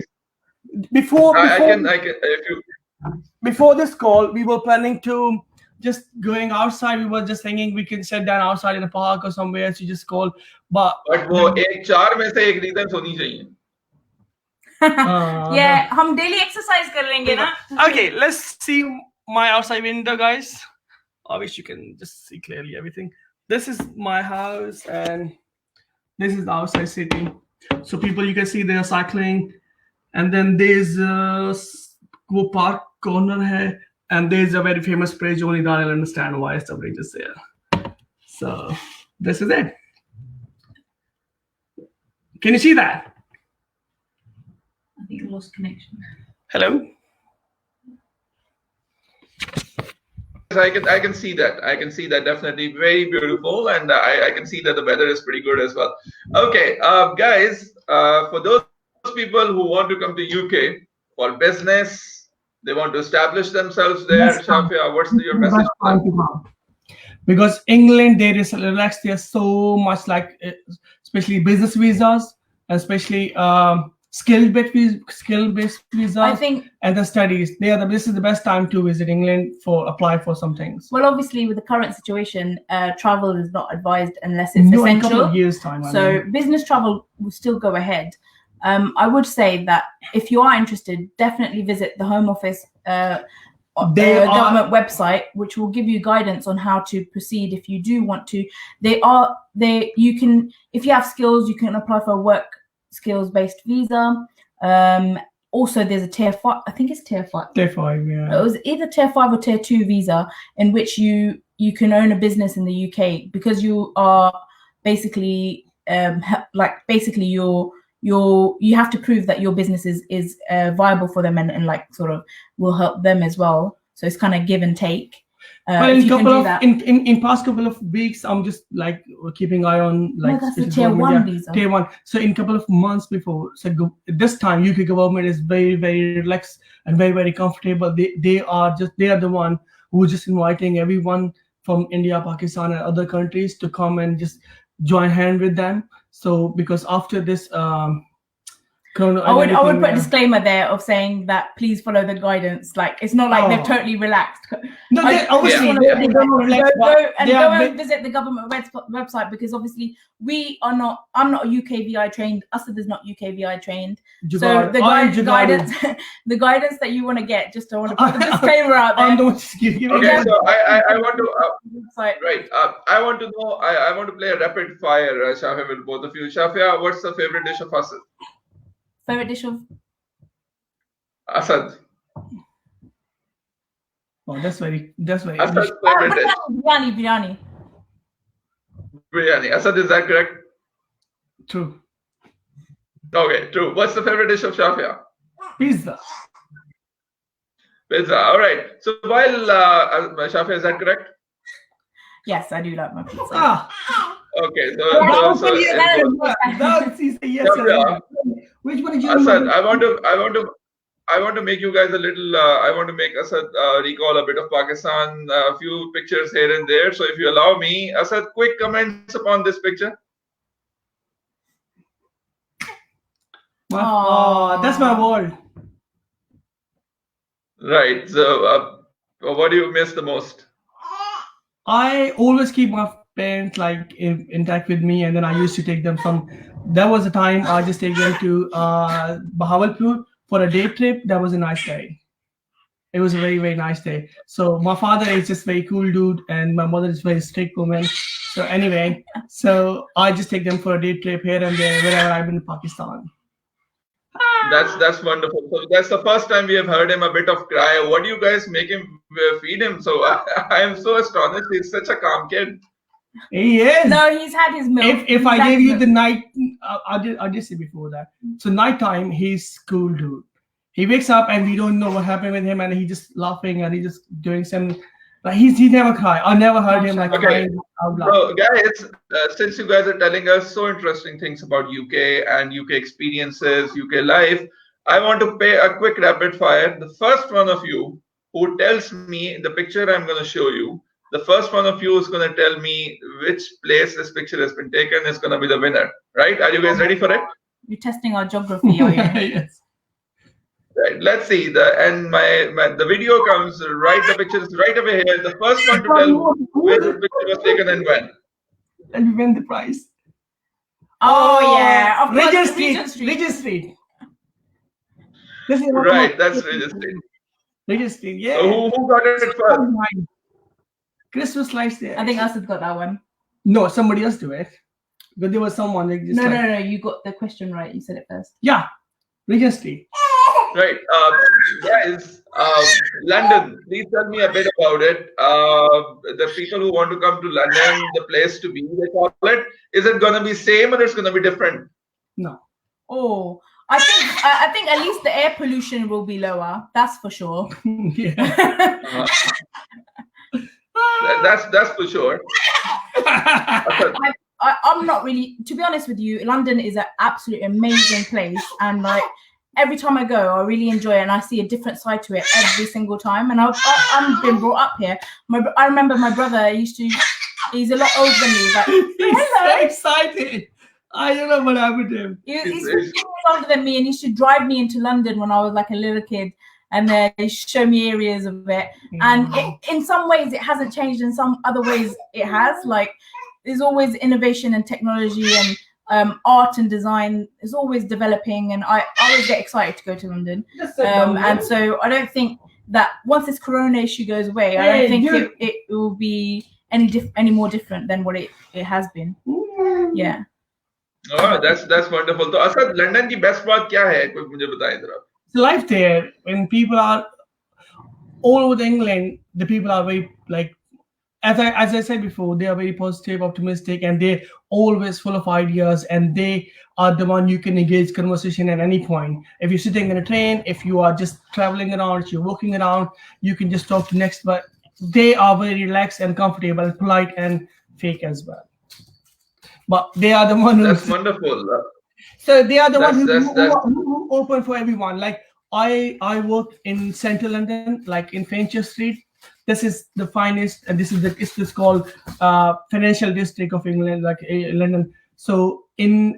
Before this call, we were planning to just going outside. We were just thinking we can sit down outside in a park or somewhere to just call. But वो एक चार में से एक reasons होनी चाहिए. Yeah, हम daily exercise कर लेंगे ना. Okay, let's see my outside window, guys. I wish you can just see clearly everything. This is my house, and this is the outside city. So people, you can see they are cycling, and then there's वो park corner है, and there's a very famous bridge. Only Daniyal understand why the bridge is there. So this is it. Can you see that? I think I lost connection. Hello. I can see that. I can see that definitely. Very beautiful, and I can see that the weather is pretty good as well. Okay, guys, for those people who want to come to UK for business, they want to establish themselves there. Shafia, what's your message? because England they relax there so much, like especially business visas, especially skill-based visas, I think, and the studies. This is the best time to visit England for apply for some things. well, obviously with the current situation, travel is not advised unless it's No, in a essential. couple of years' time. So business travel will still go ahead. I would say that if you are interested, definitely visit the Home Office government website, which will give you guidance on how to proceed if you do want to. You can, if you have skills, you can apply for a work skills based visa. Also, there's a tier 5. I think it's tier 5. Tier 5, yeah. It was either tier 5 or tier 2 visa, in which you can own a business in the UK, because you are basically you have to prove that your business is viable for them, and like sort of will help them as well. So it's kind of give and take. But in past couple of weeks, I'm just like keeping eye on like that's the tier 1 visa. Tier 1. So in couple of months before, so this time UK government is very, very relaxed and very, very comfortable. They are the one who is just inviting everyone from India, Pakistan, and other countries to come and just join hand with them. So because after this I would put a disclaimer there of saying that please follow the guidance. Like, it's not like they're totally relaxed. No, they obviously go and visit the government website, because obviously I'm not UKVI trained. Asad is not UKVI trained. So the guidance that you want to get, just I want to put the disclaimer out there. Okay, so I want to I want to know. I want to play a rapid fire, Shafiah, with both of you. Shafiah, what's the favorite dish of Asad? Favorite dish of Asad. Oh, that's very. Asad's favorite dish. Biryani. Asad, is that correct? True. Okay, true. What's the favorite dish of Shafiah? Pizza. All right. So while Shafiah, is that correct? Yes, I do like my pizza. Okay, which one did you? Asad, I want to make you guys a little. I want to make Asad recall a bit of Pakistan. A few pictures here and there. So if you allow me, Asad, quick comments upon this picture. That's my wall. Right. So, what do you miss the most? I always keep my parents like intact with me, and then I used to take them there was a time I just take them to Bahawalpur for a day trip. That was a nice day. It was a very, very nice day. So my father is just very cool dude, and my mother is very strict woman. So anyway, I just take them for a day trip here and there wherever I'm in Pakistan. That's wonderful. So that's the first time we have heard him a bit of cry. What do you guys make him feed him? So I am so astonished. He's such a calm kid. He is. No, he's had his milk. If I gave you the night, I did say before that. So nighttime, he's cool dude. He wakes up and we don't know what happened with him, and he's just laughing and he's just doing some. But he never cry. I never heard him like crying out loud. So guys, since you guys are telling us so interesting things about UK and UK experiences, UK life, I want to pay a quick rapid fire. The first one of you who tells me the picture I'm going to show you, the first one of you is going to tell me which place this picture has been taken is going to be the winner. Right? Are you guys ready for it? You're testing our geography, are you? Yes. Right. Let's see. The video comes right. The picture is right over here. The first one to tell where the picture was taken and when. And we win the prize. Oh yeah, of course, Regent Street. Right, that's Regent Street. Regent Street, yeah. So who got it first? Christmas lights there. I think Asad got that one. No, somebody else do it. But there was someone like this. No. You got the question right. You said it first. Yeah, Regent Street. Right, guys. London. Please tell me a bit about it. The people who want to come to London, the place to be, they call it. Is it gonna be same or it's gonna be different? No. Oh, I think at least the air pollution will be lower. That's for sure. Yeah. That's for sure. I'm not really, to be honest with you, London is an absolutely amazing place, and like every time I go, I really enjoy it, and I see a different side to it every single time. And I've been brought up here. I remember my brother used to He's a lot older than me, but He's so hello. excited. I don't know what happened to him. He's 15 years older than me, and he used to drive me into London when I was like a little kid, and show me areas of it. And in some ways, it hasn't changed. In some other ways, it has. Like, there's always innovation and technology and art and design is always developing, and I always get excited to go to London. And so I don't think that once this Corona issue goes away, I don't think it will be any more different than what it has been. Yeah. Oh, that's wonderful. तो Asad London की best बात क्या है? कोई मुझे बताएं जरा. It's life there. When people are all over England, the people are very like, as I said before, they are very positive, optimistic, and they're always full of ideas. And they are the one you can engage conversation at any point. If you're sitting in a train, if you are just traveling around, if you're walking around, you can just talk to next. But they are very relaxed and comfortable, and polite and fake as well. But they are the one who. That's wonderful. So they are the one who open for everyone. Like I work in Central London, like in Fenchurch Street. This is the finest, and this is called financial district of England, like London. So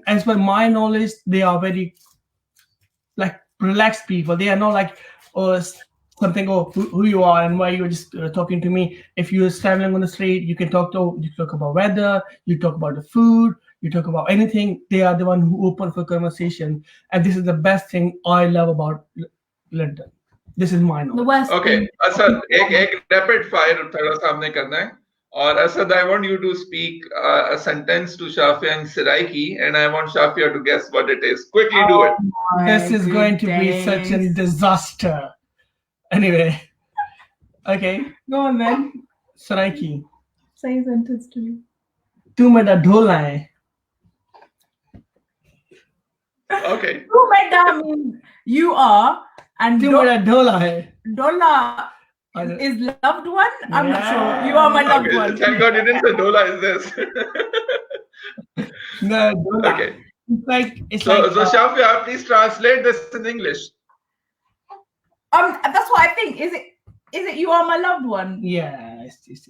as per my knowledge, they are very like relaxed people. They are not like something who you are and why you're just talking to me. If you're traveling on the street, you talk about weather, you talk about the food, you talk about anything. They are the one who open for conversation, and this is the best thing I love about London. This is my knowledge. Okay, Asad, एक rapid fire थोड़ा सामने करना है. और Asad, I want you to speak a sentence to Shafiah and Siddiqui, and I want Shafiah to guess what it is. Quickly do it. This is going to be such a disaster. Anyway, okay, go on then. Siddiqui. Say a sentence to me. Tu mera dhola hai. Okay. Tu mera means you are, and tu mera dhola hai. Dola is loved one. I'm not sure. You are my loved one. Thank God you didn't say Dola is this. No, Dola. Okay. It's so Shafiah, please translate this in English. That's what I think. Is it you are my loved one? Yeah.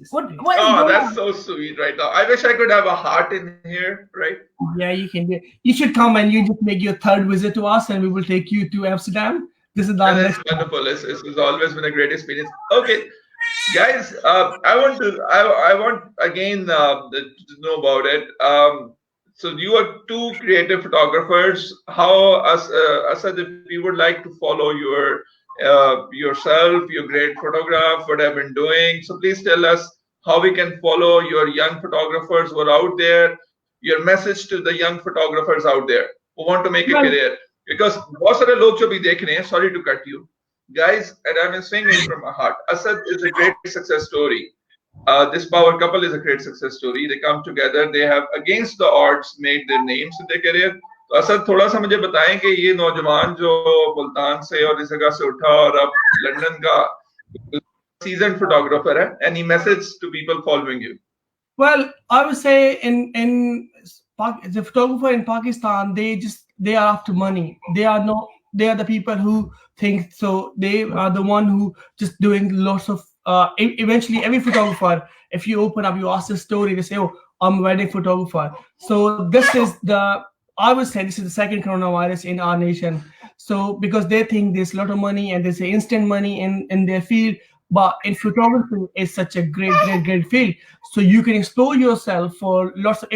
What oh, that's so sweet right now. I wish I could have a heart in here, right? Yeah, you can do it. You should come and you just make your third visit to us, and we will take you to Amsterdam. This is that's wonderful. It's always been a great experience. Okay, guys, I want again to know about it. So you are two creative photographers. How Asad, if we would like to follow yourself, your great photograph, what I've been doing. So please tell us how we can follow your young photographers who are out there. Your message to the young photographers out there who want to make a career. Because बहुत सारे लोग जो भी देख रहे हैं, sorry to cut you, guys, and I'm saying it from my heart. Asad is a great success story. This power couple is a great success story. They come together. They have against the odds made their names in their career. तो असद थोड़ा सा मुझे बताएं कि ये नौजवान जो मुल्तान से और इस जगह से उठा और अब लंदन का seasoned photographer है, any message to people following you? Well, I would say the photographer in Pakistan, they are after money. They are the people who think so. They are the one who just doing lots of. Eventually, every photographer, if you open up, you ask the story, they say, "Oh, I'm a wedding photographer." So I would say this is the second coronavirus in our nation. So because they think there's a lot of money and there's instant money in their field, but in photography it's such a great field. So you can explore yourself for lots of,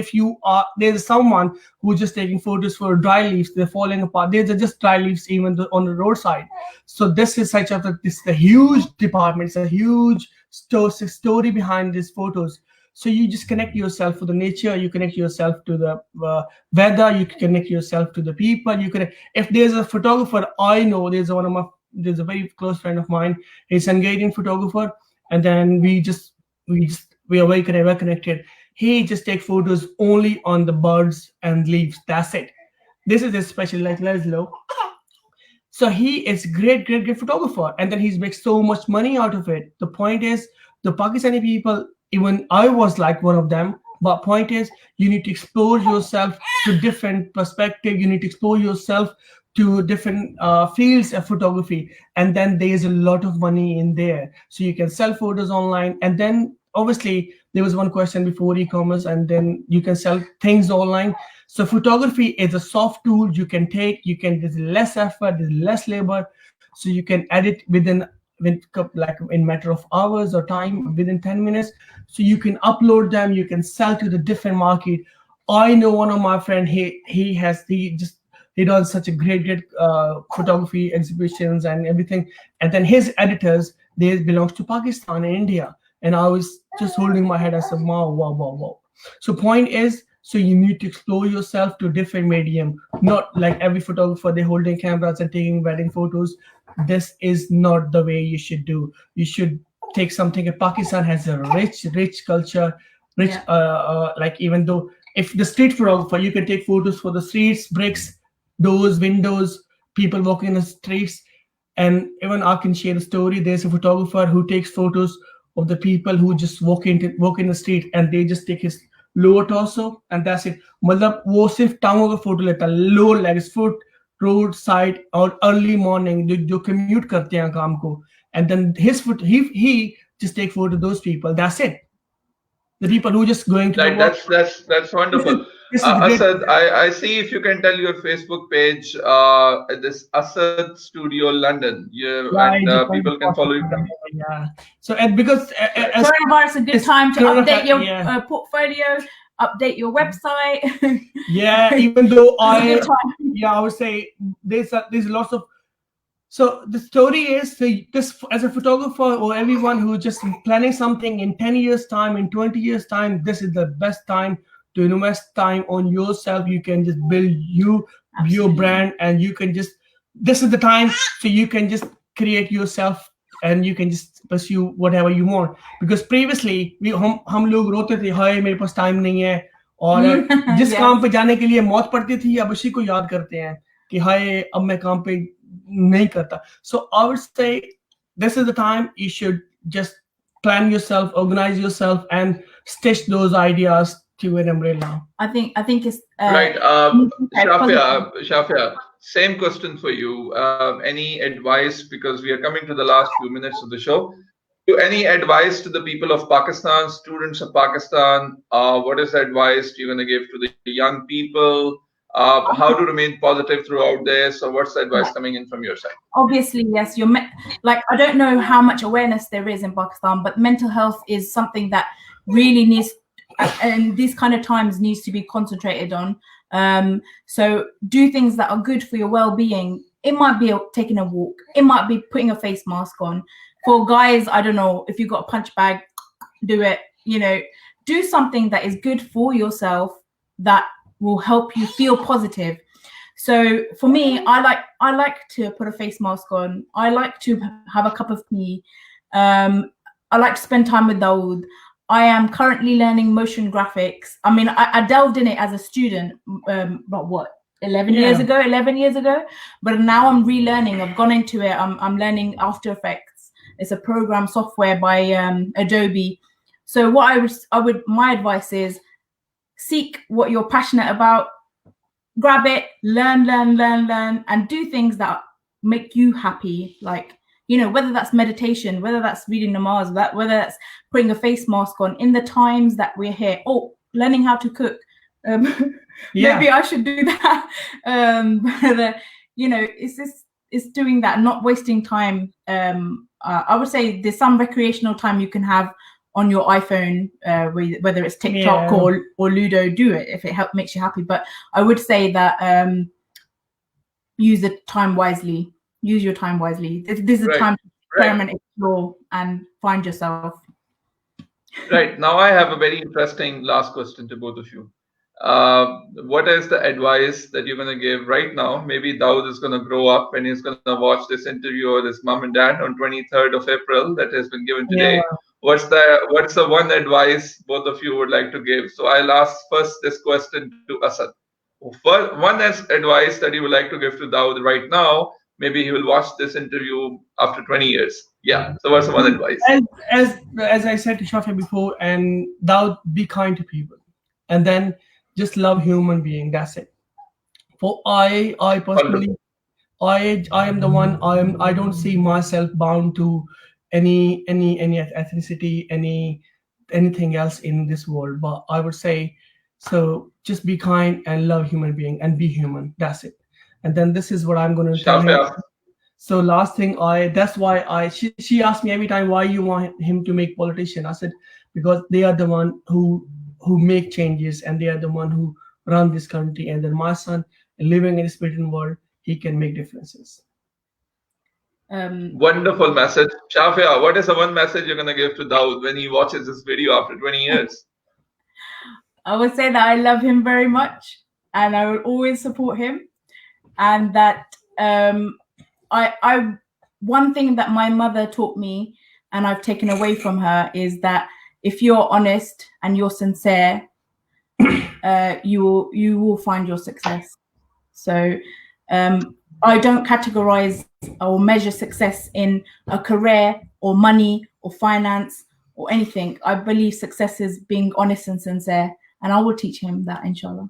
there's someone who's just taking photos for dry leaves, they're falling apart. There's just dry leaves even on the roadside. So this is a huge department. It's a huge story behind these photos. So you just connect yourself to the nature, you connect yourself to the weather, you connect yourself to the people. If there's a photographer, I know there's a very close friend of mine. He's an Hungarian photographer, and then we are very connected. He just takes photos only on the birds and leaves. That's it. This is his special, like Leslo. So he is great photographer, and then he's makes so much money out of it. The point is, the Pakistani people, even I was like one of them, but point is, you need to expose yourself to different perspective. You need to expose yourself to different fields of photography, and then there's a lot of money in there. So you can sell photos online, and then obviously there was one question before e-commerce, and then you can sell things online. So photography is a soft tool you can take. There's less effort, there's less labor, so you can edit like in matter of hours or time, within 10 minutes. So you can upload them, you can sell to the different market. I know one of my friend, he does such a great photography exhibitions and everything, and then his editors, they belongs to Pakistan and India. And I was just holding my head. I said, wow, wow, wow, wow. So point is, so you need to explore yourself to different medium. Not like every photographer, they're holding cameras and taking wedding photos. This is not the way you should do. You should take something. Pakistan has a rich culture, like, even though if the street photographer, you can take photos for the streets, bricks, doors, windows, people walking in the streets. And even I can share a story. There's a photographer who takes photos of the people who just walk in the street, and they just take his lower torso and that's it. मतलब वो सिर्फ टांगों का photo लेता है, lower legs, foot, road side, और early morning जो commute करते हैं काम को, and then his foot, he just take photo of those people. That's it. The people who just going to right, that's wonderful. Asad, I see if you can tell your Facebook page, this Asad Studio London. And people can follow you. Yeah. So because coronavirus, a good time to update your portfolio, update your website. Yeah, even though I would say there's lots of. So the story is, this as a photographer or everyone who just planning something in 10 years time, in 20 years time, this is the best time to invest time on yourself. You can just build your brand, and you can just, this is the time, so you can just create yourself and you can just pursue whatever you want. Because previously हम लोग रोते थे, हाय मेरे पास time नहीं है, और जिस काम पे जाने के लिए मौत पड़ती थी, अब उसी को याद करते हैं कि हाय अब मैं काम पे नहीं करता. So I would say this is the time you should just plan yourself, organize yourself, and stitch those ideas to an umbrella. I think it's right. Shafiah, same question for you. Any advice, because we are coming to the last few minutes of the show? Any advice to the people of Pakistan, students of Pakistan? What is the advice you're going to give to the young people? How to remain positive throughout this? So what's the advice coming in from your side? Obviously, yes. Like, I don't know how much awareness there is in Pakistan, but mental health is something that really needs, and these kind of times, needs to be concentrated on. So do things that are good for your well-being. It might be taking a walk. It might be putting a face mask on. For guys, I don't know, if you've got a punch bag, do it. Do something that is good for yourself, that will help you feel positive. So for me, I like to put a face mask on. I like to have a cup of tea. I like to spend time with Dawood. I am currently learning motion graphics. I mean, I delved in it as a student, but what, 11 years ago? But now I'm relearning. I've gone into it. I'm learning After Effects. It's a program software by Adobe. So what my advice is, seek what you're passionate about, grab it, learn, and do things that make you happy. Like, whether that's meditation, whether that's reading namaz, whether that's putting a face mask on in the times that we're here. Oh, learning how to cook. Maybe I should do that. But, it's doing that, not wasting time. I would say there's some recreational time you can have on your iPhone, whether it's TikTok or Ludo. Do it if it makes you happy. But I would say that use the time wisely. Use your time wisely. This is a time to experiment, explore, and find yourself. Right. Now I have a very interesting last question to both of you. What is the advice that you're going to give right now? Maybe Dawood is going to grow up and he's going to watch this interview of his mom and dad on 23rd of April that has been given today. What's the one advice both of you would like to give? So I'll ask first this question to Asad. One advice that you would like to give to Dawood right now. Maybe he will watch this interview after 20 years. Yeah. So what's the one advice? As I said to Shafiah before, and Dawood, be kind to people, and then just love human being. That's it. For I personally, I am the one. I don't see myself bound to any ethnicity, any anything else in this world. But I would say, so just be kind and love human being and be human. That's it. And then this is what I'm going to tell him. Shafiah. So last thing, that's why she asked me every time why you want him to make politician. I said because they are the one who make changes and they are the one who run this country. And then my son living in this written world, he can make differences. Wonderful message. Shafia, what is the one message you're going to give to Daud when he watches this video after 20 years? I would say that I love him very much and I will always support him. And that I one thing that my mother taught me and I've taken away from her is that if you're honest and you're sincere, you will find your success. So I don't categorize or measure success in a career or money or finance or anything. I believe success is being honest and sincere, and I will teach him that, inshallah.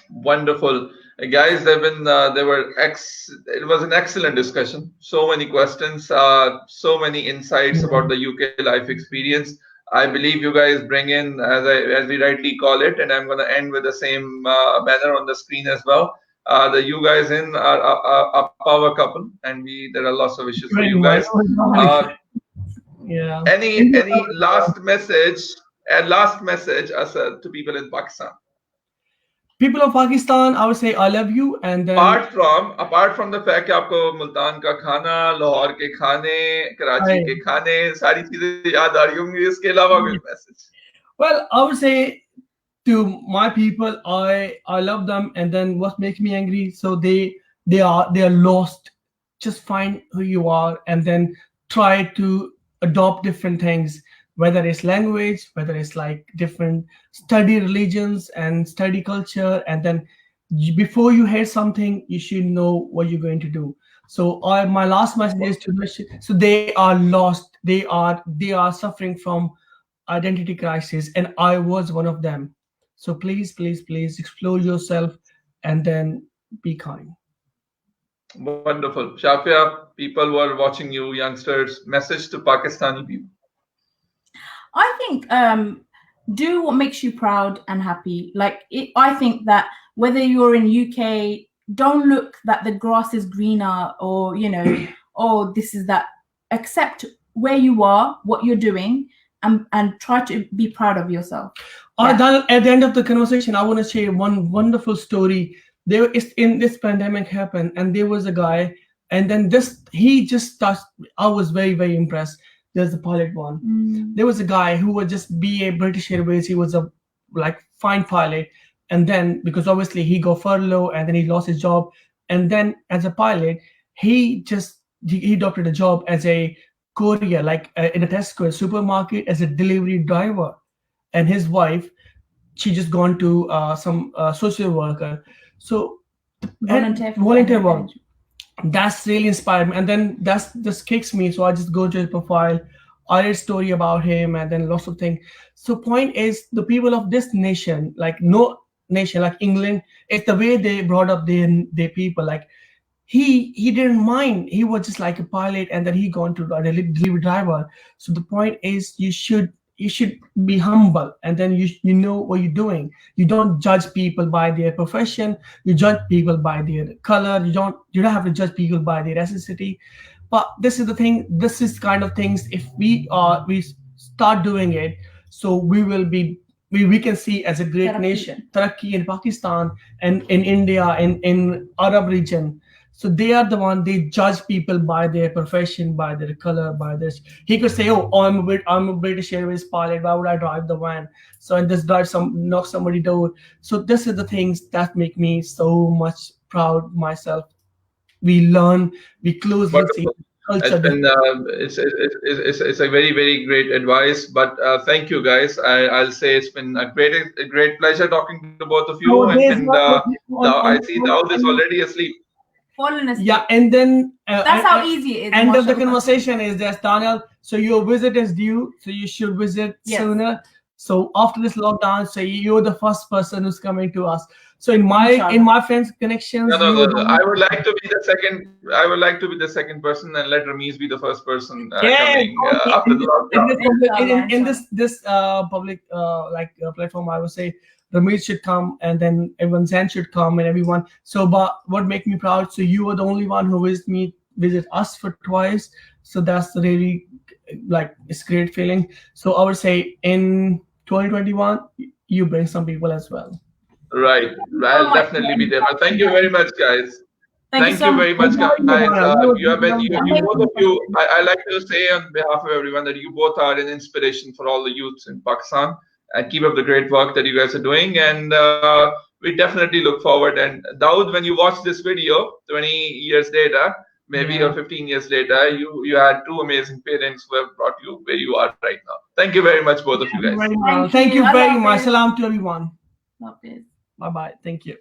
Wonderful. Guys, it was an excellent discussion. So many questions, so many insights about the UK life experience. I believe you guys bring in, as we rightly call it, and I'm going to end with the same banner on the screen as well. The you guys in are a power couple, and there are lots of wishes for you guys. Yeah. Any last message, Asad, to people in Pakistan? People of Pakistan, I would say I love you. And then apart from the fact that आपको मुल्तान का खाना, लाहौर के खाने, कराची के खाने, सारी चीजें याद आ रही होंगी, इसके अलावा कोई message? Well, I would say to my people, I love them, and then what makes me angry? So they are lost. Just find who you are, and then try to adopt different things, whether it's language, whether it's like different study religions and study culture, and then before you hear something, you should know what you're going to do. So my last message is to so they are lost. They are suffering from identity crisis, and I was one of them. So please explore yourself and then be kind. Wonderful. Shafia, people who are watching you, youngsters, message to Pakistani people. I think do what makes you proud and happy. I think that whether you're in UK, don't look that the grass is greener or, oh, this is that. Accept where you are, what you're doing, and try to be proud of yourself. At the end of the conversation, I want to share one wonderful story. In this pandemic happened, and there was a guy, and then he just touched. I was very, very impressed. There's the pilot one. There was a guy who would just be a British Airways. He was a fine pilot, and then because obviously he got furlough, and then he lost his job, and then as a pilot, he adopted a job as a courier, in a Tesco supermarket as a delivery driver, and his wife, she just gone to some social worker. So volunteer work. That's really inspired me, and then that's just kicks me. So I just go to his profile, I read story about him, and then lots of things. So point is, the people of this nation, no nation like England, it's the way they brought up their people. He didn't mind. He was just like a pilot, and then he gone to a delivery driver. So the point is, you should be humble, and then you know what you're doing. You don't judge people by their profession. You judge people by their color. You don't have to judge people by their ethnicity. But this is the thing. This is kind of things. If we start doing it, so we will be. We can see as a great nation, Taraqi in Pakistan and in India and in Arab region. So they are the one, they judge people by their profession, by their color, by this. He could say, oh, I'm a British Airways pilot. Why would I drive the van? So I just knock somebody door. So this is the things that make me so much proud myself. We learn, we closely see culture. It's a very, very great advice. But thank you, guys. I'll say it's been a great pleasure talking to both of you. I see Daud is already asleep. Fallen asleep. Yeah, and then that's how easy it is. End of the conversation is there's Daniyal. So your visit is due, so you should visit sooner. So after this lockdown, so you're the first person who's coming to us. So in my friends connections, No. I would like to be the second. I would like to be the second person, and let Ramesh be the first person coming after the lockdown. In this public platform, I would say Ramesh should come, and then everyone Zen should come, and everyone. So, but what make me proud? So you were the only one who visit us for twice. So that's really it's great feeling. So I would say in 2021, you bring some people as well. Right. I'll definitely be there. But thank you very much, guys. Thank you very much, guys. You have been, you both of you. I like to say on behalf of everyone that you both are an inspiration for all the youths in Pakistan. And keep up the great work that you guys are doing. And we definitely look forward. And Daud, when you watch this video 20 years later, maybe or 15 years later, you had two amazing parents who have brought you where you are right now. Thank you very much, both of you guys. Thank you very much. Salam to everyone. Love this. Bye bye. Thank you.